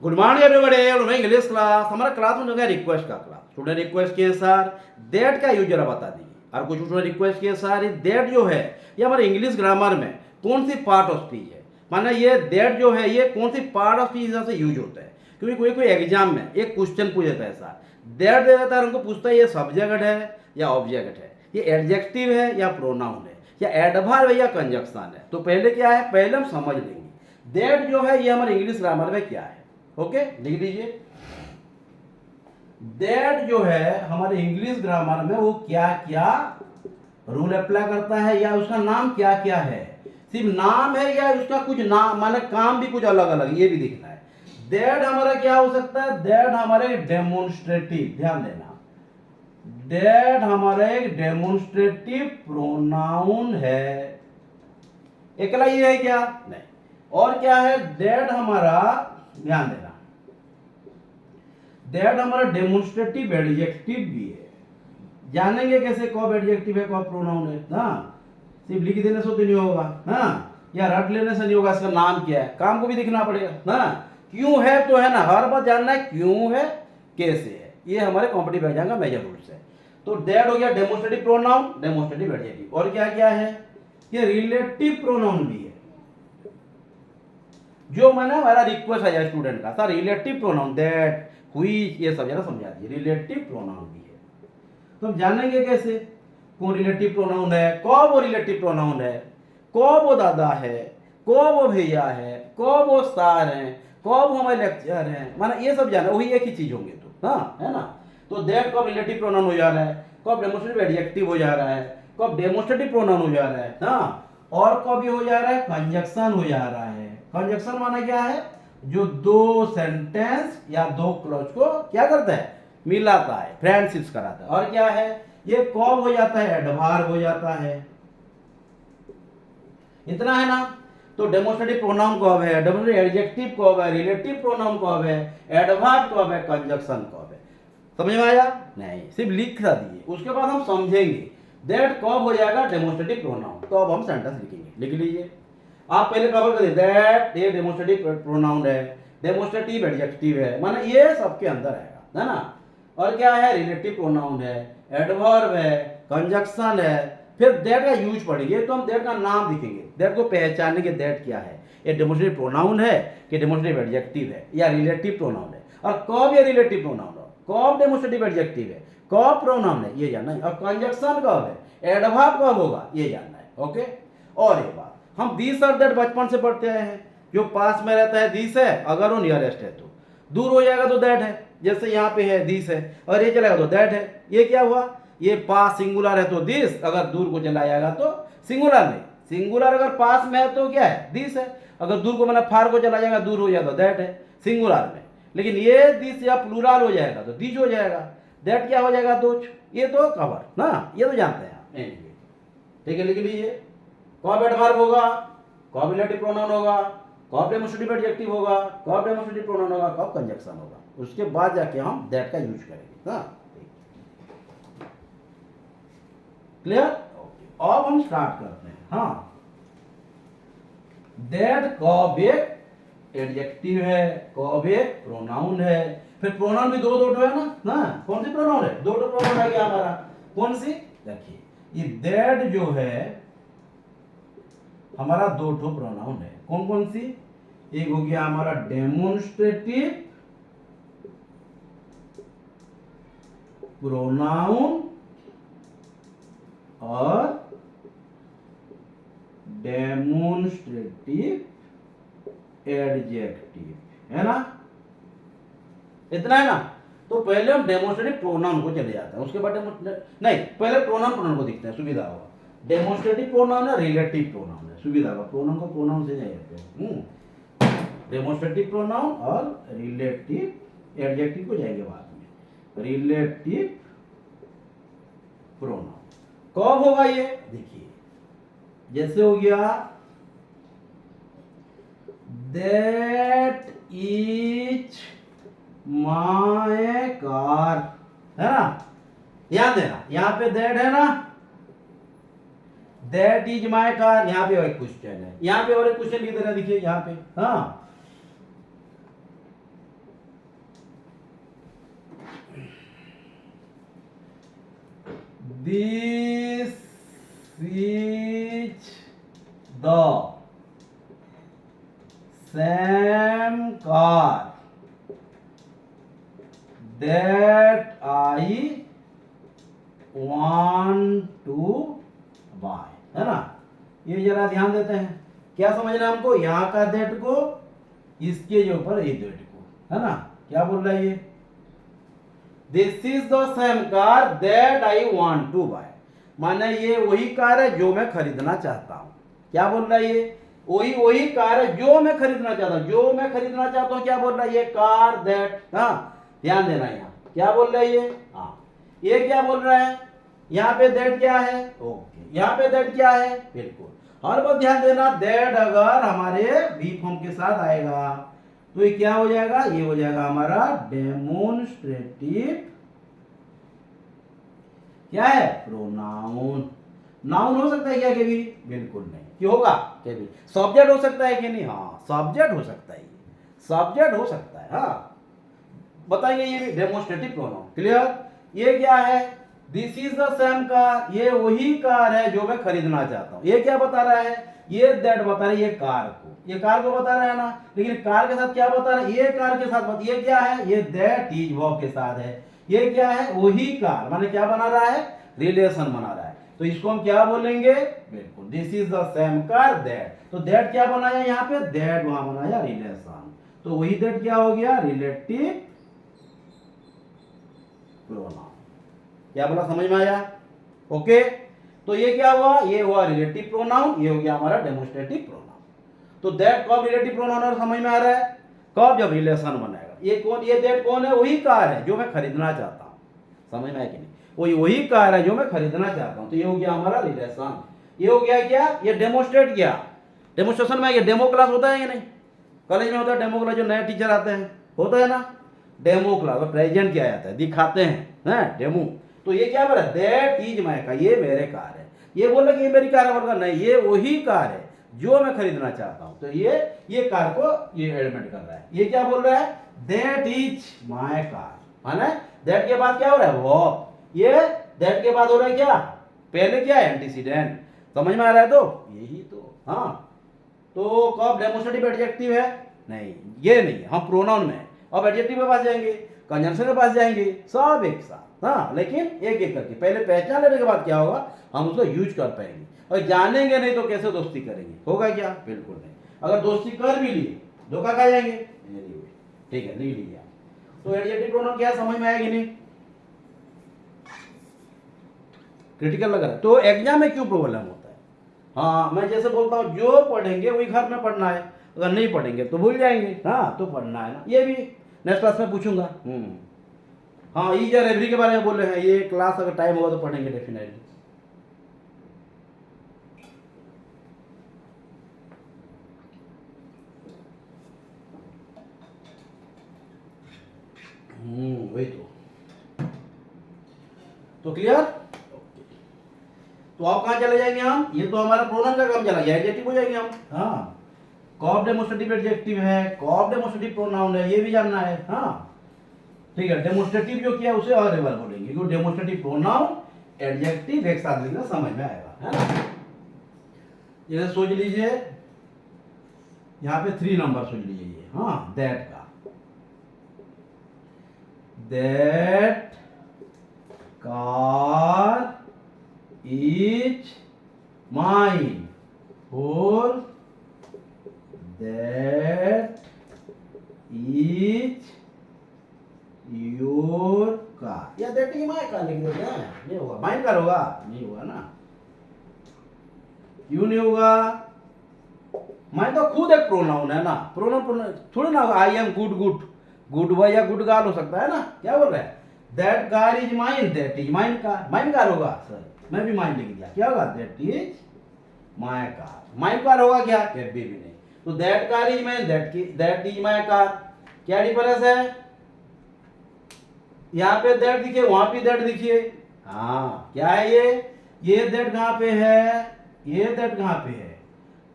Good morning everybody, English class. हमारा class में जो है रिक्वेस्ट का क्लास। स्टूडेंट रिक्वेस्ट किए सर दैट का यूज जरा बता दीजिए। और कुछ स्टूडेंट रिक्वेस्ट किए सर दैट जो है ये हमारे इंग्लिश ग्रामर में कौन सी पार्ट ऑफ स्पीच है, माना ये दैट जो है ये कौन सी पार्ट ऑफ स्पीच से यूज होता है। क्योंकि कोई कोई एग्जाम में एक क्वेश्चन पूछ देता है सर, दैट दे देता है, उनको पूछता है ये सब्जेक्ट है या ऑब्जेक्ट है, ये एडजेक्टिव है या प्रोनाउन है, या एडवर्ब है या कंजक्शन है। तो पहले क्या है, पहले हम समझ लेंगे दैट जो है ये हमारे इंग्लिश ग्रामर में क्या है। ओके, लिख लीजिए। दैट जो है हमारे इंग्लिश ग्रामर में वो क्या क्या रूल अप्लाई करता है, या उसका नाम क्या क्या है। सिर्फ नाम है या उसका कुछ नाम माने काम भी कुछ अलग अलग, ये भी दिखना है। दैट हमारा क्या हो सकता है, दैट हमारे डेमोन्स्ट्रेटिव, ध्यान देना, दैट हमारा एक डेमोन्स्ट्रेटिव प्रोनाउन है। अकेला ये है क्या, नहीं। और क्या है, दैट हमारा, ध्यान देना, दैट हमारा डेमोन्स्ट्रेटिव एडजेक्टिव भी है। जानेंगे कैसे कब एडजेक्टिव है कब प्रोनाउन है ना, सिर्फ लिख देने से तो नहीं होगा ना, या रट लेने से नहीं होगा। इसका नाम क्या है, काम को भी दिखना पड़ेगा ना। क्यों है तो है ना, हर बात जानना है क्यों है कैसे है, ये हमारे कॉम्पिटिटिव एग्जाम का मेजर रूल्स है। तो दैट हो गया डेमोन्स्ट्रेटिव प्रोनाउन, डेमोन्स्ट्रेटिव एडजेक्टिव। और क्या क्या है, ये रिलेटिव प्रोनाउन भी है। जो मैंने हमारा रिक्वेस्ट है स्टूडेंट का, सर रिलेटिव प्रोनाउन दैट हुई, ये सब जरा समझा दिए, रिलेटिव प्रोनाउन भी है। तो हम जानेंगे कैसे कौन रिलेटिव प्रोनाउन है, कब वो रिलेटिव प्रोनाउन है, कब वो दादा है, कब वो भैया है, कब वो सर हैं, कब हमारे लेक्चर हैं, माना ये सब जाना, वही एक ही चीज होंगे तो, हाँ है ना। तो दैट कब रिलेटिव प्रोनाउन हो जा रहा है, कब डेमोन्स्ट्रेटिव एडजेक्टिव हो जा रहा है, कब डेमोन्स्ट्रेटिव प्रोनाउन हो जा रहा है, हाँ। और कब ये हो जा रहा है, कंजक्शन हो जा रहा है। कंजक्शन माना क्या है, जो दो सेंटेंस या दो क्लॉज को क्या करता है, मिलाता है, फ्रेंडशिप्स कराता है। और क्या है, ये कब हो जाता है, एडवर्ब हो जाता है। इतना है ना। तो डेमोन्स्ट्रेटिव प्रोनाउन कब है, डेमोन्स्ट्रेटिव एडजेक्टिव कब है, रिलेटिव प्रोनाउन कब है, एडवर्ब कब है, कंजक्शन कब है। समझ में आया, नहीं सिर्फ लिख दिए, उसके बाद हम समझेंगे दैट कब हो जाएगा डेमोन्स्ट्रेटिव प्रोनाउन, तो अब हम सेंटेंस लिखेंगे। लिख लीजिए, आप पहले कवर कर दीजिए, दैट ये डेमोन्स्ट्रेटिव प्रोनाउन है, डेमोन्स्ट्रेटिव एडजेक्टिव है, माने ये सबके अंदर आएगा, है ना। और क्या है, रिलेटिव प्रोनाउन है, एडवर्ब है, कंजक्शन है। फिर दैट का यूज पढ़ेंगे तो हम दैट का नाम लिखेंगे, दैट को पहचानेंगे दैट क्या है, ये डेमोन्स्ट्रेटिव प्रोनाउन है कि डेमोन्स्ट्रेटिव एडजेक्टिव है या रिलेटिव प्रोनाउन है, और कब ये रिलेटिव प्रोनाउन है, कब डेमोन्स्ट्रेटिव एडजेक्टिव है, कब प्रोनाउन है, ये जानना है। और कंजक्शन कब है, एडवर्ब कब होगा, ये जानना है। ओके। और एक बात, हम दिस और दैट बचपन से पढ़ते आए हैं, जो पास में रहता है दिस है, अगर वो नियरेस्ट है तो, दूर हो जाएगा तो दैट है। जैसे यहाँ पे है दिस है और ये चलेगा तो दैट है। ये क्या हुआ, ये पास सिंगुलर है तो दिस, अगर दूर को चला जाएगा तो सिंगुलर में, सिंगुलर अगर पास में है तो क्या है, दिस है, अगर दूर को मतलब फार को चला जाएगा, दूर हो जाएगा तो दैट है सिंगुलर में। लेकिन ये दिस या प्लूरल हो जाएगा तो दिस हो जाएगा, दैट क्या हो जाएगा, दो। ये तो कवर ना, ये तो जानते हैं। ठीक है, लिख लीजिए, कब एडवर्ब होगा, कब रिलेटिव प्रोनाउन होगा, कब डेमोन्स्ट्रेटिव एडजेक्टिव होगा, कब डेमोन्स्ट्रेटिव प्रोनाउन होगा, कब कंजक्शन होगा। उसके बाद जाके हम दैट का यूज करेंगे। हाँ, क्लियर। अब हम स्टार्ट करते हैं। हाँ, दैट कब एक एडजेक्टिव है, कब एक प्रोनाउन है। फिर प्रोनाउन भी दो दो है ना, कौन सी प्रोनाउन है, दो प्रोनाउन है क्या हमारा, कौन सी, देखिए ये दैट जो है हमारा दो ठो प्रोनाउन है। कौन कौन सी, एक हो गया हमारा डेमोन्स्ट्रेटिव प्रोनाउन और डेमोन्स्ट्रेटिव एडजेक्टिव, है ना। इतना है ना। तो पहले हम डेमोन्स्ट्रेटिव प्रोनाउन को चले जाते हैं, उसके बाद नहीं, पहले प्रोनाउन को दिखते हैं, सुविधा होगा। डेमोन्स्ट्रेटिव प्रोनाउन है, रिलेटिव प्रोनाउन है, सुविधा होगा। प्रोनाउन को प्रोनाउन से नहीं जाते, डेमोन्स्ट्रेटिव प्रोनाउन और रिलेटिव एडजेक्टिव को जाएंगे बाद में। रिलेटिव प्रोनाउन कब होगा, ये देखिए, जैसे हो गया दैट इज माय कार, है ना, ध्यान देना, यहां पे दैट है ना, दैट इज माय कार, यहां पे और एक क्वेश्चन है, यहां पे और एक क्वेश्चन लिख देना, देखिए यहां पे, हाँ this is the same car that I want to buy, है ना। ये जरा ध्यान देते हैं, क्या समझना हमको, यहाँ का दैट को इसके जो ऊपर ये दैट को, है ना। क्या बोल रहा है ये, this is the same car that I want to buy, माने ये वही कार है जो मैं खरीदना चाहता हूँ। क्या बोल रहा है ये, वही कार है जो मैं खरीदना चाहता हूँ, जो मैं खरीदना चाहता हूँ। क्या बोल रहा है ये, कार दैट, हाँ ध्यान देना यहाँ क्या बोल रहा है ये, हाँ ये क्या बोल रहा है, यहाँ पे दैट क्या है, ओके, यहाँ पे दैट क्या है, बिल्कुल। हर बात ध्यान देना, दैट अगर हमारे बी फॉर्म के साथ आएगा तो ये क्या हो जाएगा, ये हो जाएगा हमारा डेमोन्स्ट्रेटिव, क्या है, प्रोनाउन। नाउन हो सकता है क्या कभी, बिल्कुल नहीं, क्यों होगा कभी, सब्जेक्ट हो सकता है कि नहीं, हाँ सब्जेक्ट हो सकता है, सब्जेक्ट हो सकता है, हाँ बताइए ये डेमोन्स्ट्रेटिव प्रोनाउन, क्लियर। ये क्या है, this is the same car, ये वही कार है जो मैं खरीदना चाहता हूं। ये क्या बता रहा है, ये दैट बता रहा है, ये कार को, ये कार को बता रहा है ना, लेकिन कार के साथ क्या बता रहा है, ये कार के साथ ये क्या है, ये दैट इज वर्ब के साथ है, ये क्या है, वही कार, माने क्या बना रहा है, रिलेशन बना रहा है। तो इसको हम क्या बोलेंगे, बिल्कुल this is the same car that, तो दैट क्या बनाया यहाँ पे, दैट वहां बनाया रिलेशन, तो वही दैट क्या हो गया, रिलेटिव प्रोनाउन। क्या बोला, समझ में आया, ओके। तो ये क्या हुआ, ये हुआ रिलेटिव प्रोनाउन, ये हो गया हमारा डेमोन्स्ट्रेटिव प्रोनाउन। तो दैट कब रिलेटिव प्रोनाउन और समझ में आ रहा है, कब, जब रिलेशन बनाएगा। ये कौन, ये दैट कौन है, वही कार है जो मैं खरीदना चाहता हूं, समझ में आया कि नहीं, वही कार है जो मैं खरीदना चाहता हूं, तो ये हो गया हमारा रिलेशन। ये हो गया क्या, ये डेमोन्स्ट्रेट किया, डेमोन्स्ट्रेशन में ये डेमो क्लास होता है या नहीं, कॉलेज में होता है डेमो क्लास, जो नए टीचर आते हैं होता है ना डेमो क्लास, प्रेजेंट किया जाता है, दिखाते हैं डेमो। तो ये क्या बोला, दैट इज माय कार, ये मेरे कार है, ये बोला कि ये मेरी कार है, बोला नहीं ये वही कार है जो मैं खरीदना चाहता हूं, तो ये कार को ये एलिमेंट कर रहा है। ये क्या बोल रहा है, दैट इज माय कार, माने दैट के बाद क्या हो रहा है, वर्ब, ये दैट के बाद हो रहा है क्या, पहले क्या है, एंटीसीडेंट, समझ में आ रहा है, तो यही तो, हाँ तो कब डेमोन्स्ट्रेटिव एडजेक्टिव है, नहीं ये नहीं, हम प्रोनाउन में, अब एडजेक्टिव के पास जाएंगे, कंजंक्शन के पास जाएंगे, सब एक साथ, हाँ लेकिन एक एक करके, पहले पहचान लेने के बाद क्या होगा, हम उसको यूज कर पाएंगे, और जानेंगे नहीं तो कैसे दोस्ती करेंगे, होगा क्या, बिल्कुल नहीं। अगर दोस्ती कर भी लिए धोखा खा जाएंगे, ठीक है नहीं लिया। तो एडजेक्टिव प्रोनाउन क्या समझ में आया कि नहीं, क्रिटिकल लग रहा है, तो एग्जाम में क्यों प्रॉब्लम होता है, हाँ मैं जैसे बोलता हूँ जो पढ़ेंगे वही घर में पढ़ना है, अगर नहीं पढ़ेंगे तो भूल जाएंगे, हाँ तो पढ़ना है ना, ये भी नेक्स्ट क्लास में पूछूंगा। हाँ ईच और एवरी के बारे में बोल रहे हैं, ये क्लास अगर टाइम होगा तो पढ़ेंगे डेफिनेटली। वही तो क्लियर। तो आप कहाँ चले जाएंगे हम, ये तो हमारा प्रोनाउन का काम चला गया, एडजेक्टिव हो जाएंगे हम, हाँ कॉब डेमोन्स्ट्रेटिव एडजेक्टिव है, कॉब डेमोन्स्ट्रेटिव प्रोनाउन है, ये भी जानना है, हाँ ठीक है। डेमोन्स्ट्रेटिव जो किया उसे और एक बार बोलेंगे, क्योंकि डेमोन्स्ट्रेटिव प्रोनाउन एडजेक्टिव एक साथ लिखना समझ में आएगा, है ना। ये सोच लीजिए यहाँ पे 3 नंबर सोच लीजिए ये, हाँ दैट का, दैट कार इज माइन, और दैट इज योर कार, या दैट इज माय कार लिख दो, क्या नहीं होगा, माइन कार होगा, नहीं होगा ना, क्यों नहीं होगा, माइन तो खुद एक प्रोनाउन है ना, प्रोनाउन थोड़ी ना, I am good, good boy या गुड गर्ल हो सकता है ना, क्या बोल रहा है, that car is mine, that is mine car, mine car होगा, सर मैं भी माइन लिख दिया, क्या होगा, that is my car, mine car होगा क्या, कभी भी नहीं। तो that car is mine, that is my car, क्या डिफरेंस है, यहाँ पे दैट दिखे, वहां पे दैट दिखिए, हाँ क्या है ये दैट कहाँ पे है, ये दैट कहाँ पे है,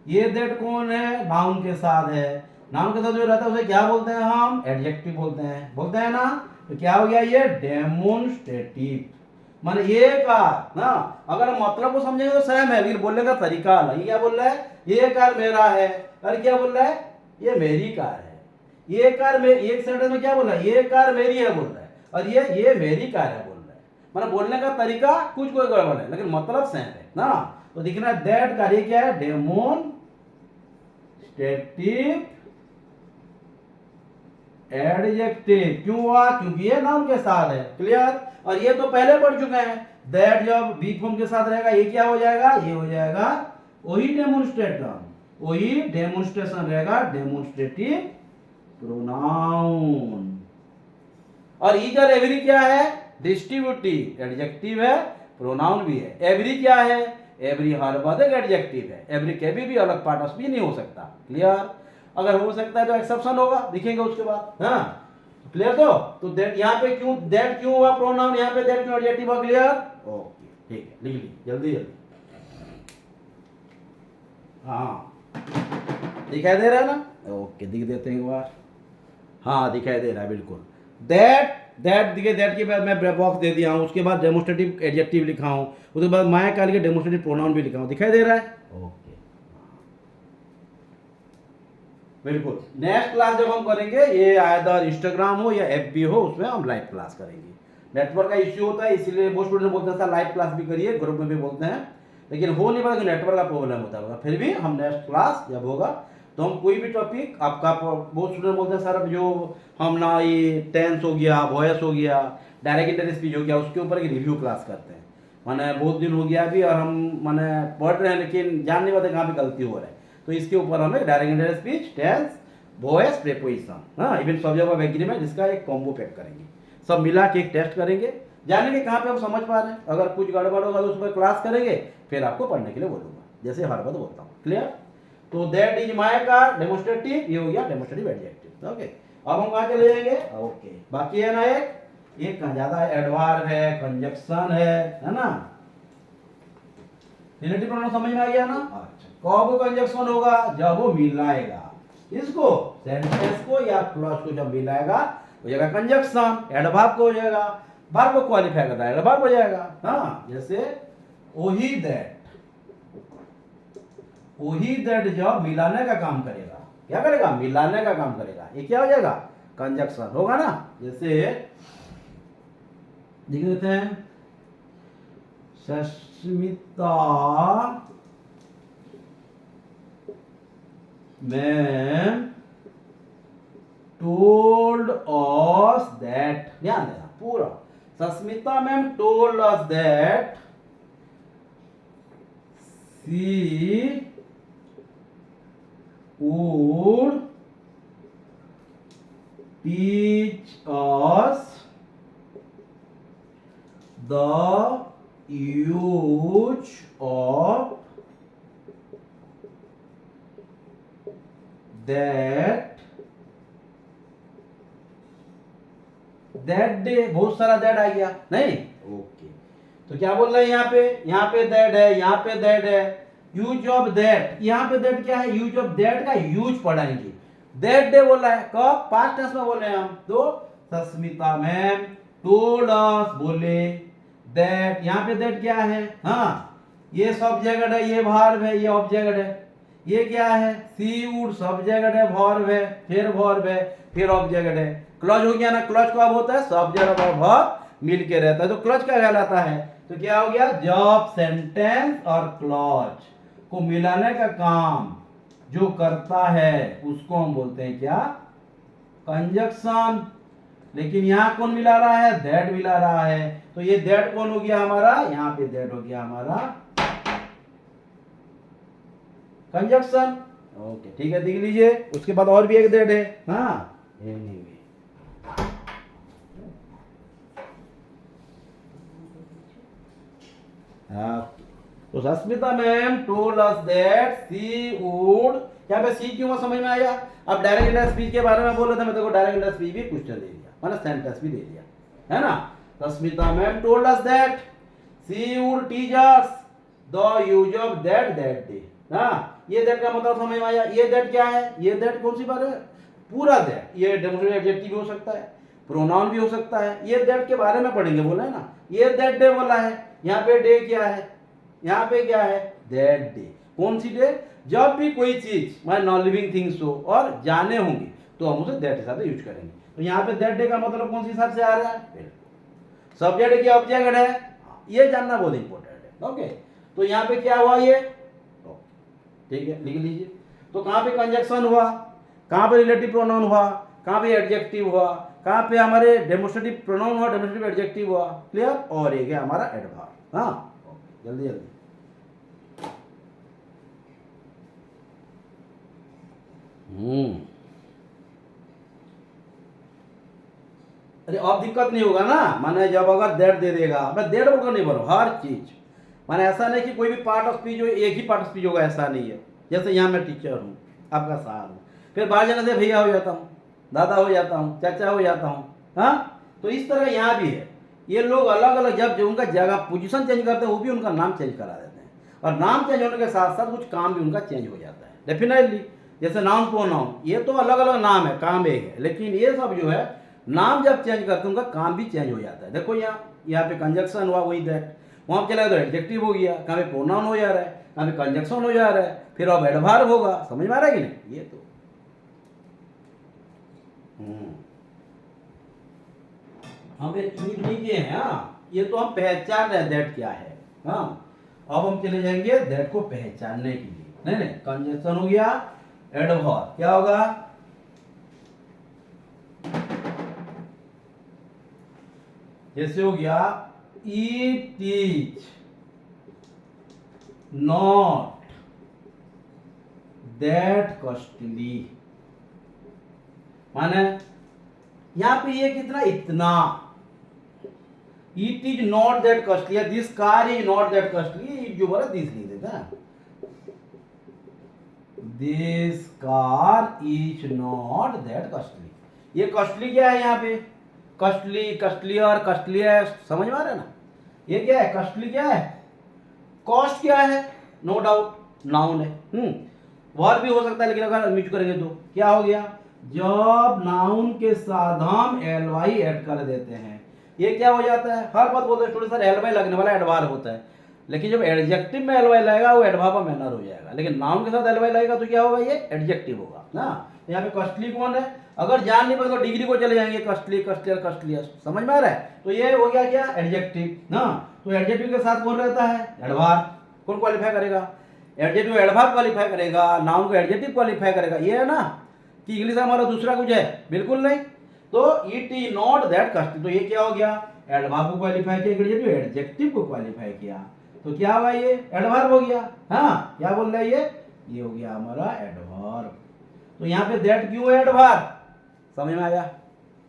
ये दैट कौन है, नाउन के साथ है, नाउन के साथ जो रहता है उसे क्या बोलते हैं हम, एडजेक्टिव बोलते हैं ना। तो क्या हो गया ये डेमोन्स्ट्रेटिव, माने ये कार ना, अगर मतलब को समझेंगे तो सेम है, लेकिन बोलने का तरीका अलग। ये क्या बोल रहा है, ये कार मेरा है, और क्या बोल रहा है, ये मेरी कार है। ये कार में एक सेंटेंस में क्या बोल रहा है, ये कार मेरी है बोल रहा है, और ये मेरी कार है बोल रहा है। माने बोलने का तरीका कुछ कोई गड़बड़ है, लेकिन मतलब सेम है ना। तो दिखना दैट कार्य क्या है, डेमोन्स्ट्रेटिव एडजेक्टिव। क्यों हुआ, क्योंकि ये नाउन के साथ है। क्लियर। और ये तो पहले पढ़ चुके हैं, दैट जब बी फॉर्म के साथ रहेगा ये क्या हो जाएगा, ये हो जाएगा वही डेमोन्स्ट्रेटर, वही डेमोन्स्ट्रेशन रहेगा, डेमोन्स्ट्रेटिव प्रोनाउन। और इधर एवरी क्या है, डिस्ट्रीब्यूटिव एडजेक्टिव है, प्रोनाउन भी है। एवरी क्या है, एवरी हर बाद एक एडजेक्टिव है, एवरी के भी अलग पार्ट ऑफ भी नहीं हो सकता। क्लियर। अगर हो सकता है तो एक्सेप्शन होगा, दिखेंगे उसके बाद। हाँ क्लियर। तो दैट यहाँ पे क्यों, दैट क्यों हुआ प्रोनाउन, यहाँ पे दैट क्यों एडजेक्टिव हुआ। क्लियर। ओके ठीक है, लिख ली जल्दी जल्दी। हाँ दिखाई दे रहा है ना, ओके दिख देते हैं एक बार। हाँ दिखाई दे रहा है बिल्कुल। दैट दैट दिखे, दैट के बाद मैं बॉक्स दे दिया हूँ, उसके बाद डेमोन्स्ट्रेटिव एडजेक्टिव लिखा हूँ, उसके बाद माय काल के डेमोन्स्ट्रेटिव प्रोनाउन भी लिखा हूँ। दिखाई दे रहा है, ओके बिल्कुल। नेक्स्ट क्लास जब हम करेंगे, ये आइदर इंस्टाग्राम हो या FB हो, उसमें हम लाइव क्लास करेंगे। नेटवर्क का इश्यू होता है, इसीलिए बहुत स्टूडेंट बोलते हैं सर लाइव क्लास भी करिए, ग्रुप में भी बोलते हैं, लेकिन हो नहीं पाता, नेटवर्क का प्रॉब्लम होता होगा। फिर भी हम नेक्स्ट क्लास जब होगा तो हम कोई भी टॉपिक आपका, बहुत स्टूडेंट बोलते हैं सर जो हम ना ये टेंस हो गया, वॉइस हो गया, डायरेक्ट इंटर स्पीच हो गया, उसके ऊपर एक रिव्यू क्लास करते हैं। माने बहुत दिन हो गया अभी, और हम माने पढ़ रहे हैं लेकिन जान नहीं पाते कहाँ पे गलती हो रहा है, तो इसके ऊपर हमें direct inter speech, tense, voice, preposition, हाँ इवन सब्जेक्ट ऑफ एग्रीमेंट, इसका एक कॉम्बो पैक करेंगे, सब मिला के एक टेस्ट करेंगे, जानेंगे कहाँ पे हम समझ पा रहे हैं। अगर कुछ गड़बड़ होगा तो उस पर क्लास करेंगे, फिर आपको पढ़ने के लिए बोलूंगा, जैसे हर बात बोलता हूँ। क्लियर। तो that is my car demonstrative, ये हो गया डेमोन्स्ट्रेटिव एडजेक्टिव। ओके अब हम कहाँ चले जाएंगे, ओके बाकी है ना एक कहाँ ज्यादा एडवर्ब है, कंजक्शन है ना। रिलेटिव प्रोनाउन समझ में आ गया ना। अच्छा कब कंजक्शन होगा, जब वो मिलाएगा इसको, सेंटेंस को या क्लॉज को जब मिलाएगा हो जाएगा कंजक्शन, एडवर्ब को हो जाएगा, वर्ब को क्वालिफाई करता है एडवर्ब हो जाएगा। हाँ जैसे वही दैट जब मिलाने का काम करेगा, क्या करेगा, मिलाने का काम करेगा, ये क्या हो जाएगा, कंजक्शन होगा ना। जैसे लिख देते हैं, Sasmita ma'am told us that, ध्यान देना पूरा, Sasmita ma'am told us that she would teach us the use of that day। बहुत सारा दैट आ गया नहीं, ओके तो क्या बोल रहे हैं यहाँ पे दैट है, यहाँ पे दैट है, यूज ऑफ दैट, यहाँ पे दैट क्या है, यूज ऑफ दैट का यूज पढ़ाएंगे। दैट डे बोला है, कब, पास्ट टेंस में बोले हैं हम, तो सस्मिता मैम टोल्ड अस बोले दैट, यहाँ पे दैट क्या है, हाँ ये सब्जेक्ट है, ये वर्ब है, ये ऑब्जेक्ट है, ये क्या है, सी वुड सब्जेक्ट है, वर्ब है, फिर वर्ब है, फिर ऑब्जेक्ट है। क्लॉज हो गया ना, क्लॉज कब होता है, सब्जेक्ट और वर्ब मिल के रहता है, तो क्लॉज क्या कहलाता है, तो क्या हो गया, जब सेंटेंस और क्लॉज को मिलाने का काम जो करता है उसको हम बोलते हैं क्या, कंजक्शन। लेकिन यहां कौन मिला रहा है, दैट मिला रहा है, तो ये दैट कौन हो गया हमारा, यहां पे दैट हो गया हमारा कंजक्शन। ओके ठीक है, देख लीजिए उसके बाद और भी एक दैट है, हाँ तो Sasmita ma'am told us that she would, यहाँ पे सी क्यों समझ में आया। अब डायरेक्ट इंटर स्पीच के बारे में बोल रहे थे, मैं देखो डायरेक्ट इंटर स्पीच भी क्वेश्चन दे दिया, मैंने सेंटेंस भी दे दिया है ना। Sasmita ma'am told us that she would teach us the use of that day. हाँ ये दैट का मतलब समझ में आया। ये दैट क्या है, ये दैट कौन सी बात है, पूरा दैट, ये डेमोन्स्ट्रेटिव एडजेक्टिव हो सकता है, प्रोनाउन भी हो सकता है। ये दैट के बारे में पढ़ेंगे, बोला है ना, ये दैट डे बोला है, यहाँ पे डे क्या है, यहाँ पे क्या है, दैट डे। कौन सी डे, जब भी कोई चीज माने नॉन लिविंग थिंग्स हो और जाने होंगी तो हम उसे दैट हिसाब से यूज करेंगे। तो यहाँ पे दैट डे का मतलब कौन सी हिसाब से आ रहा है, सब्जेक्ट क्या ऑब्जेक्ट है, ये जानना बहुत इंपॉर्टेंट है। ओके, तो यहाँ पे क्या हुआ ये, ठीक है लिख लीजिए। तो कहाँ पे कंजक्शन हुआ, कहाँ पे रिलेटिव प्रोनाउन हुआ, कहाँ पे एडजेक्टिव हुआ, कहाँ पे हमारे डेमोस्ट्रेटिव प्रोनाउन हुआ, डेमोस्ट्रेटिव एडजेक्टिव हुआ, क्लियर। और एक है हमारा एडवर्ब। हाँ जल्दी जल्दी। अरे अब दिक्कत नहीं होगा ना, माने जब अगर दैट दे देगा, मैं दैट बोलकर नहीं बोलो, हर चीज माने ऐसा नहीं कि कोई भी पार्ट ऑफ स्पीच हो एक ही पार्ट ऑफ स्पीच होगा, ऐसा नहीं है। जैसे यहाँ मैं टीचर हूँ, आपका सार हूँ, फिर बाहर जाने से भैया हो जाता हूँ, दादा हो जाता हूँ, चाचा हो जाता हूँ। हाँ, तो इस तरह यहाँ भी है, ये लोग अलग अलग जब जो उनका जगह पोजीशन चेंज करते हैं वो भी उनका नाम चेंज करा देते हैं, और नाम चेंज होने के साथ साथ कुछ काम भी उनका चेंज हो जाता है डेफिनेटली। जैसे नाउन प्रोनाउन, ये तो अलग अलग नाम है, काम एक है, लेकिन ये सब जो है नाम जब चेंज करते हैं उनका काम भी चेंज हो जाता है। देखो यहाँ पे कंजक्शन हुआ वही दैट, वहाँ चला तो एडजेक्टिव हो गया, कहाँ पे प्रोनाउन हो जा रहा है, कहाँ पे कंजक्शन हो जा रहा है, फिर अब एडवर्ब होगा। समझ में आ रहा है कि नहीं, ये तो हम यूज नहीं किए हैं। हाँ, ये तो हम पहचान रहे हैं दैट क्या है। हाँ, अब हम चले जाएंगे दैट को पहचानने के लिए। नहीं नहीं, कंजक्शन हो गया, एडवर्ब क्या होगा, जैसे हो गया it is not that costly, माने यहां पे ये कितना, इतना। It is not that costly, this car is not that costly, जो बोला दिस लिख देता है, this car is not that costly. ये कॉस्टली क्या है, यहाँ पे कॉस्टली, कॉस्टलियर, कॉस्टलीएस्ट, समझ में आ रहा है ना। ये क्या है, कॉस्टली क्या है, कॉस्ट क्या है, नो डाउट नाउन है। वर्ब भी हो सकता है, लेकिन अगर यूज करेंगे तो क्या हो गया, जब नाउन के साथ हम एल वाई ऐड कर देते हैं, ये क्या हो जाता है, हर बात बोलते हैं स्टूडेंट सर एल वाई लगने वाला एडवर्ब होता है, लेकिन जब एडजेक्टिव में एल वाई लगेगा वो एडवर्ब का मैनर हो जाएगा, लेकिन नाउन के साथ एल वाई लगेगा तो क्या होगा, ये एडजेक्टिव होगा ना। यहाँ पे कॉस्टली कौन है, अगर जान नहीं पाए तो डिग्री को चले जाएंगे, कॉस्टली, कॉस्टलियर, कॉस्टलियस्ट, समझ में आ रहा है। तो ये हो गया क्या, एडजेक्टिव ना। तो एडजेक्टिव के साथ कौन रहता है, एडवर्ब। कौन क्वालिफाई करेगा, एडजेक्टिव एडवर्ब क्वालिफाई करेगा, नाउन को एडजेक्टिव क्वालिफाई करेगा। ये है ना कि इंग्लिश हमारा दूसरा कुछ है, बिल्कुल नहीं। तो it is not that costly, तो ये क्या हो गया, एडवर्ब को क्वालिफाई किया, एडजेक्टिव को क्वालिफाई किया, तो क्या हुआ, ये एडवर्ब हो गया। हाँ, क्या बोल रहा है ये हो गया हमारा एडवर्ब। तो यहाँ पे दैट क्यों है एडवर्ब, समझ में आया,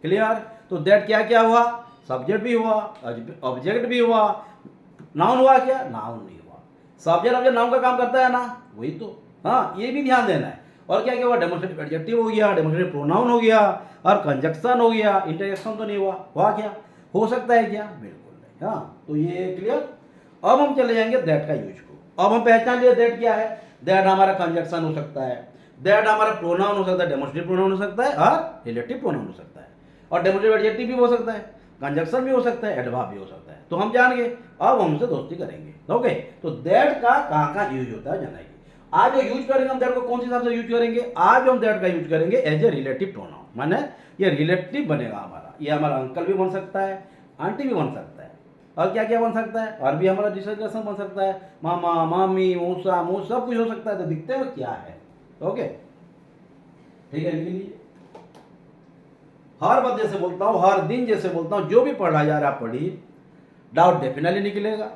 क्लियर। तो दैट क्या क्या हुआ, सब्जेक्ट भी हुआ, ऑब्जेक्ट भी हुआ, नाउन हुआ क्या, नाउन नहीं हुआ। सब्जेक्ट ऑब्जेक्ट नाउन का काम करता है ना, वही तो। हाँ, ये भी ध्यान देना है। और क्या क्या हुआ, डेमोस्ट्रेटिव एडजेक्टिव हो गया, डेमोस्ट्रेटिव प्रोनाउन हो गया, और कंजक्शन हो गया, इंटरजेक्शन तो नहीं हुआ क्या, हो सकता है क्या, बिल्कुल नहीं। हाँ, तो ये क्लियर। अब हम चले जाएंगे दैट का यूज को। अब हम पहचान लिए दैट क्या है, दैट हमारा कंजक्शन हो सकता है, दैट हमारा प्रोनाउन हो सकता है, डेमोस्ट्रेटिव प्रोनाउन हो सकता है, और रिलेटिव प्रोनाउन हो सकता है, और डेमोस्ट्रेटिव एडजेक्टिव भी हो सकता है, कंजक्शन भी हो सकता है, एडवर्ब भी हो सकता है। तो हम जान गए, अब हम उनसे दोस्ती करेंगे। ओके, तो दैट का कहाँ यूज होता है जानेंगे। आज जो यूज करेंगे हम दैट को कौन सी हिसाब से यूज करेंगे, आज हम दैट का यूज करेंगे एज ए रिलेटिव प्रोनाउन, माने ये रिलेटिव बनेगा हमारा। ये हमारा अंकल भी बन सकता है, आंटी भी बन सकता है, और क्या क्या बन सकता है, और भी हमारा डिस्कशन बन सकता है, मामा, मामी, मौसा, मौस, सब कुछ हो सकता है। तो दिखते हुए क्या है, ओके ठीक है, लिख लीजिए। हर बात जैसे बोलता हूँ, हर दिन जैसे बोलता हूँ, जो भी पढ़ा जा रहा है पढ़िए, डाउट डेफिनेटली निकलेगा,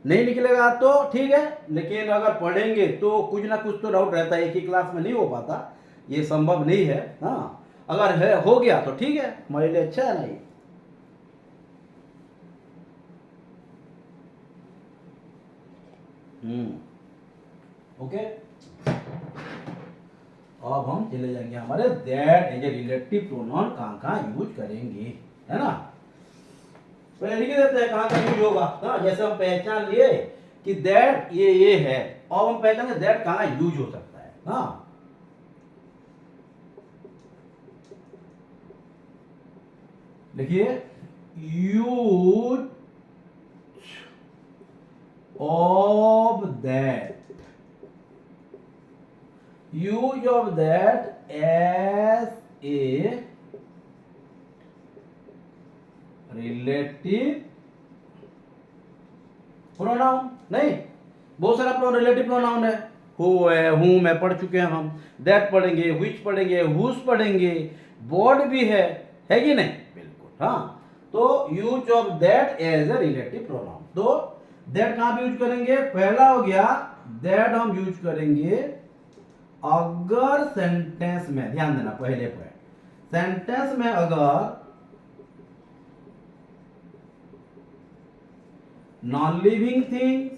नहीं निकलेगा तो ठीक है, लेकिन अगर पढ़ेंगे तो कुछ ना कुछ तो डाउट रहता है, एक ही क्लास में नहीं हो पाता, ये संभव नहीं है। हाँ, अगर है हो गया तो ठीक है, हमारे लिए अच्छा है ना ये। ओके, अब हम चले जाएंगे हमारे that as a relative pronoun कहाँ यूज करेंगे, है ना। पहले लिख देते हैं कहाँ यूज होगा। हाँ, जैसे हम पहचान लिए कि दैट ये है, अब हम पहचानेंगे दैट कहाँ यूज हो सकता है। हाँ, लिखिए use of that, use of that as a relative pronoun. नहीं, बहुत सारा रिलेटिव प्रोनाउन है, हु है, हूम है, पढ़ चुके हैं हम, दैट पढ़ेंगे, व्हिच पढ़ेंगे, हुज पढ़ेंगे, बोर्ड भी है कि नहीं? बिल्कुल, हाँ। तो use of that as a relative pronoun. तो दैट कहां पे यूज करेंगे? पहला हो गया दैट हम यूज करेंगे अगर सेंटेंस में, ध्यान देना पहले पॉइंट, सेंटेंस में अगर नॉन लिविंग थिंग्स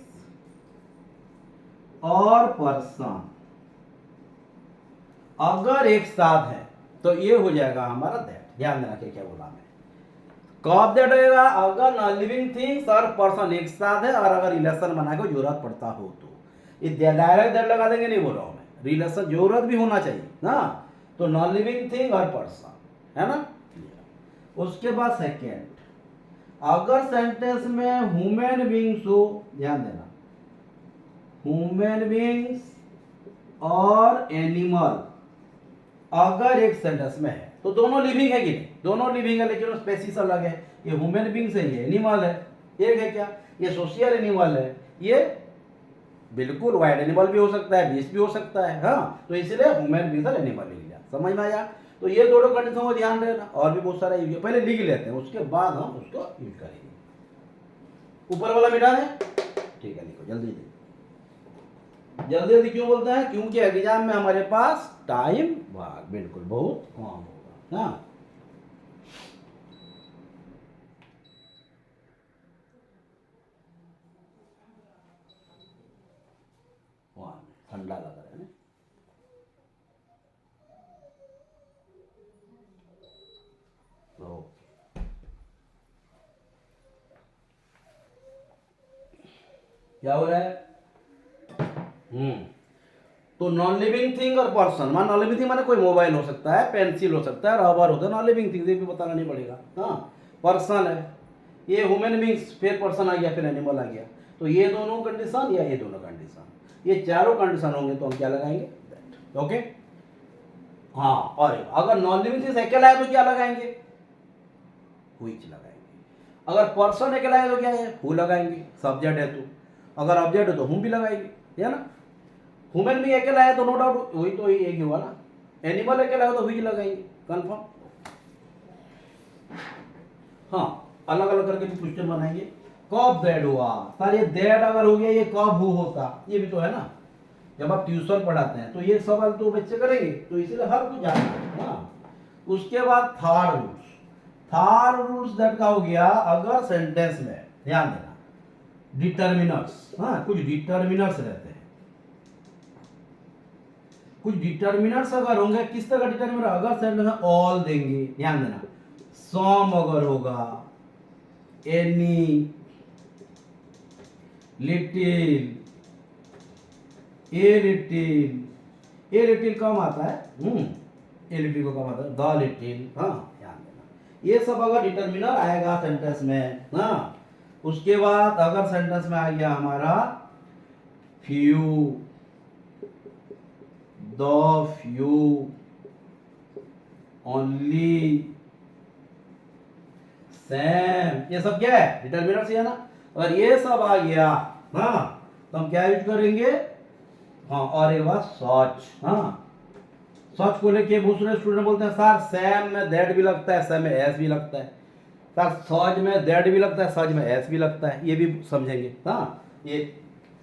और पर्सन अगर एक साथ है तो ये हो जाएगा हमारा दैट। ध्यान देना क्या बोला मैं, कब दैट होगा? अगर नॉन लिविंग थिंग्स और पर्सन एक साथ है और अगर रिलेशन बनाने की जरूरत पड़ता हो तो। ये डायरेक्ट दैट लगा देंगे नहीं बोल रहा हूं मैं, रिलेशन जरूरत भी होना चाहिए ना। तो नॉन लिविंग थिंग और पर्सन है ना। उसके बाद सेकेंड, अगर सेंटेंस में ह्यूमन बीइंग्स हो, ध्यान देना, ह्यूमन बीइंग्स और एनिमल अगर एक सेंटेंस में है तो दोनों लिविंग है कि नहीं? दोनों लिविंग है, लेकिन स्पेसीज अलग है। ये ह्यूमन बीइंग्स है, ये एनिमल है। एक है क्या? ये सोशल एनिमल है, ये बिल्कुल वाइल्ड एनिमल भी हो सकता है, बीस्ट भी हो सकता है। हाँ, तो इसलिए ह्यूमन बीइंग्स और एनिमल लिख लिया। समझ में आया? तो ये दोनों कंडीशन को ध्यान रखना। और भी बहुत सारा यूज पहले लिख लेते हैं, उसके बाद हम उसको यूज करेंगे। ऊपर वाला मिटा दें, ठीक है, लिखो जल्दी जल्दी। जल्दी जल्दी क्यों बोलते हैं? क्योंकि एग्जाम में हमारे पास टाइम भाग बिल्कुल बहुत कम होगा ना। ठंडा लग रहा है ना। तो क्या हो रहा है? तो नॉन लिविंग थिंग और पर्सन, मान नॉन लिविंग थिंग माने कोई मोबाइल हो सकता है, पेंसिल हो सकता है, रबर होता है, नॉन लिविंग थिंग, ये भी बताना नहीं पड़ेगा। हाँ, पर्सन है, ये ह्यूमन बींग्स, फिर पर्सन आ गया, फिर एनिमल आ गया। तो ये दोनों कंडीशन या ये दोनों कंडीशन, ये चारों कंडीशन होंगे तो हम क्या लगाएंगे? दैट। ओके, हाँ। और अगर नॉन लिविंग थिंग अकेला है तो क्या लगाएंगे? व्हिच लगाएंगे। अगर पर्सन अकेला है तो क्या है? हु लगाएंगे, सब्जेक्ट है तो। अगर ऑब्जेक्ट है तो हुम भी लगाएंगे, है ना। ह्यूमन भी अकेला है तो नो डाउट वही तो एक ही हुआ ना। एनिमल अकेला है तो व्हिच लगाएंगे, कंफर्म। हाँ, अलग अलग करके भी क्वेश्चन बनाएंगे। कब दैट हुआ सर? ये दैट अगर हो गया, ये कब हु होता? ये भी तो है ना। जब आप ट्यूशन पढ़ाते हैं तो ये सवाल तो बच्चे करेंगे, तो इसलिए हर कुछ जानना है ना। उसके बाद third rules, third rules that का हो गया अगर सेंटेंस में, ध्यान देना, डिटर्मिनर्स, हाँ, कुछ डिटर्मिनर्स रहते हैं। कुछ डिटर्मिनर्स अगर होंगे, किस तरह का डिटर्मिनर? अगर सेंटेंस में ऑल देंगे, ध्यान देना, सम अगर होगा, any, little, a little, a little कम आता है, ए लिटिल को कम आता है, द लिटिल, हाँ, ध्यान देना। ये सब अगर डिटर्मिनर आएगा सेंटेंस में, हाँ। उसके बाद अगर सेंटेंस में आ गया हमारा few, the few, only, Sam, ये सब क्या है? डिटर्मिनर से है ना। अगर ये सब आ गया, हाँ, तो हम क्या यूज करेंगे? हाँ, और एक बात सच, हाँ, सच को लेके दूसरे स्टूडेंट बोलते हैं सर सैम में दैट भी लगता है, सैम में एस भी लगता है, सर सच में दैट भी लगता है, सच में एस भी लगता है, ये भी समझेंगे। हाँ, ये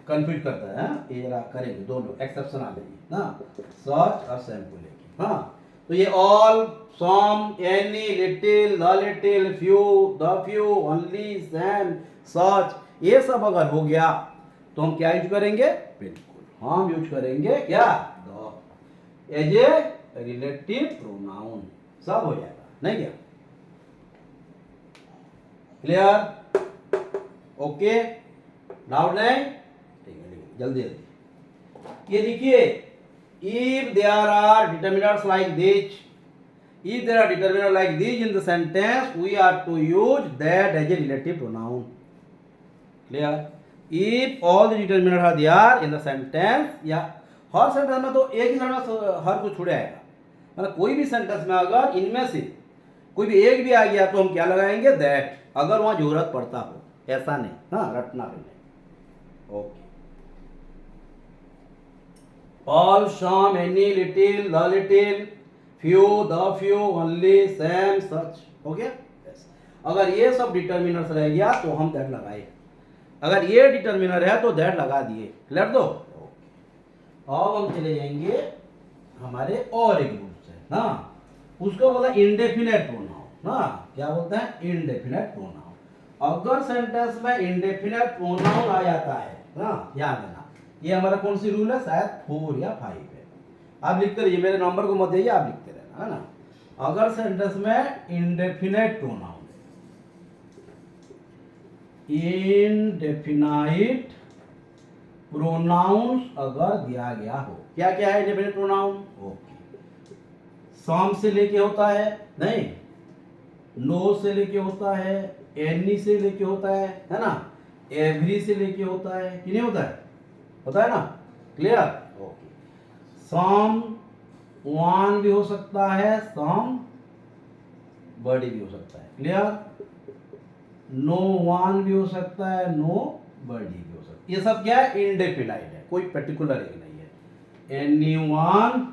कंफ्यूज करता है, हाँ? ये जरा करेंगे, दोनों एक्सेप्शन आ जाएंगे ना, सच और सैम को लेके। हाँ, तो ये all, some, any, little, the little, few, the few, only, same, such, ये सब अगर हो गया तो हम क्या यूज करेंगे? बिल्कुल हम यूज करेंगे क्या? The as a relative pronoun. सब हो जाएगा, नहीं क्या? क्लियर? ओके, डाउट नहीं? ठीक है, जल्दी जल्दी ये देखिए, if there are determiners like this, If there are determiner like these in the sentence, we are to use that as a relative pronoun. Clear? If all the determinants are there in the sentence, या हर sentence में तो एक ही sentence हर को छुड़े आएगा, मतलब कोई भी sentence में अगर इनमें से कोई भी एक भी आ गया तो हम क्या लगाएंगे, दैट, अगर वहां जरूरत पड़ता हो, ऐसा नहीं, हाँ, रटना भी नहीं. Okay. All, some, any, little, the little, few, the few, only, same, such. हो गया? Yes. अगर ये सब डिटर्मिनर्स रह गया तो हम दैट लगाए, अगर ये डिटर्मिनर है तो दैट लगा दिए. लेट दो. अब हम चले जाएंगे हमारे और एक रूप से ना, उसको बोलते हैं इंडेफिनेट प्रोनाउन ना. क्या बोलते हैं? Indefinite pronoun. अगर सेंटेंस में इंडेफिनेट प्रोनाउन आ जाता है ना, ध्यान देना, ये हमारा कौन सी रूल है, शायद 4 या 5 है. आप लिखते रहिए, मेरे नंबर को मत दीजिए, आप लिखते रहना, है ना. अगर सेंटेंस में इंडेफिनेट प्रोनाउन, इनडेफिनाइट प्रोनाउंस अगर दिया गया हो, क्या क्या है इंडेफिनाइट प्रोनाउन? ओके. सम से लेके होता है, नहीं, नो से लेके होता है, एनी से लेके होता है ना, एवरी से लेके होता है कि नहीं होता है? होता है ना. क्लियर? ओके. सम वन भी हो सकता है, सम बड़ी भी हो सकता है. क्लियर? नो वन भी हो सकता है, नो बड़ी भी हो सकता है. ये सब क्या है? इंडेफिनाइट है, कोई पर्टिकुलर एक नहीं है. एनी वन,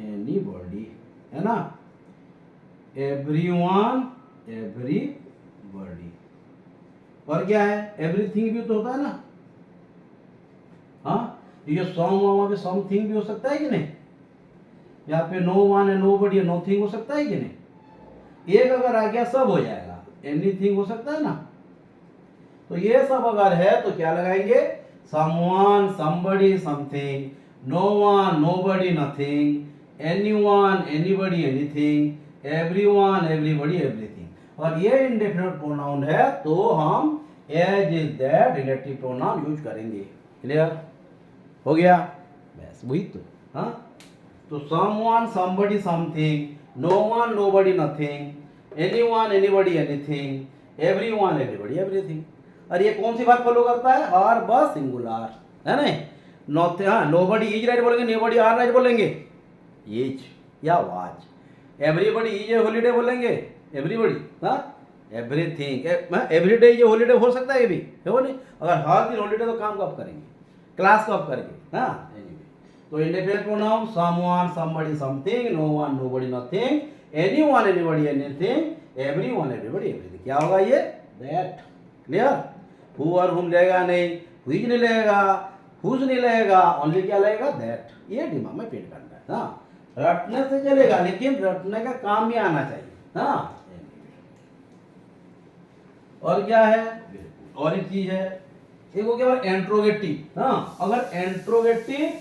एनी बॉडी, है ना, एवरी वन, एवरी बॉडी. और क्या है? एवरीथिंग भी तो होता है ना. हाँ, ये सम वहां पे समथिंग भी हो सकता है कि नहीं? यहाँ पे नो वन है, नो बडी है, नोथिंग हो सकता है कि नहीं? एक अगर आ गया सब हो जाएगा. एनीथिंग हो सकता है ना. तो ये सब अगर है तो क्या लगाएंगे? Someone, somebody, something, no one, nobody, nothing, anyone, anybody, anything, everyone, everybody, everything. और ये इंडेफिनिट प्रोनाउन है तो हम as is that relative pronoun use करेंगे. क्लियर हो गया? बस वही तो. हाँ, तो someone, somebody, something, no one, nobody, nothing, anyone, anybody, anything, everyone, everybody, everything. और ये कौन सी बात फॉलो करता है? आर बस सिंगुलर, है नहीं. नोबडी इज राइट बोलेंगे, नोबडी आर राइट बोलेंगे, इज या was. Everybody is a holiday बोलेंगे, एवरीबडी. हाँ, everything, everyday is a holiday हो सकता है ये भी, है वो नहीं. अगर हर दिन हॉलीडे तो काम कब करेंगे, क्लास कब करेंगे. हाँ, तो indefinite pronoun someone, somebody, something, no one, nobody, nothing, anyone, anybody, anything, everyone, everybody, everything. क्या होगा ये? दैट. क्लियर? हु और हुम लगेगा नहीं, व्हिच नहीं लगेगा, हुज नहीं लगेगा, ओनली क्या लगेगा? दैट. ये दिमाग में फिट करना है. हाँ, रटने से चलेगा लेकिन रटने का काम भी आना चाहिए. हाँ, और क्या है? और एक चीज है, एक हो गया एंट्रोगेटिव. हाँ, अगर एंट्रोगेटिव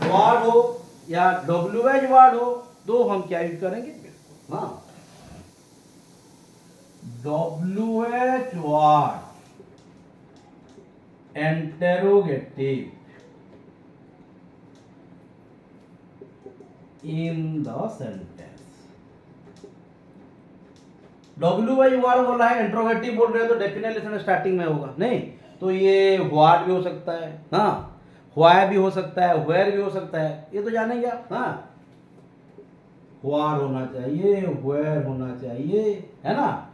वर्ड हो या डब्ल्यूएच वर्ड हो तो हम क्या यूज करेंगे? बिल्कुल. हाँ, WH word interrogative in the sentence. WH word बोला है, इंट्रोगेटिव बोल रहे हैं तो डेफिनेटली स्टार्टिंग में होगा नहीं. तो ये व्हाट भी हो सकता है, हाँ, व्हाई भी हो सकता है, वेयर भी हो सकता है, ये तो जानेंगे आप. हाँ, व्हाट होना चाहिए, वेयर होना चाहिए, है ना,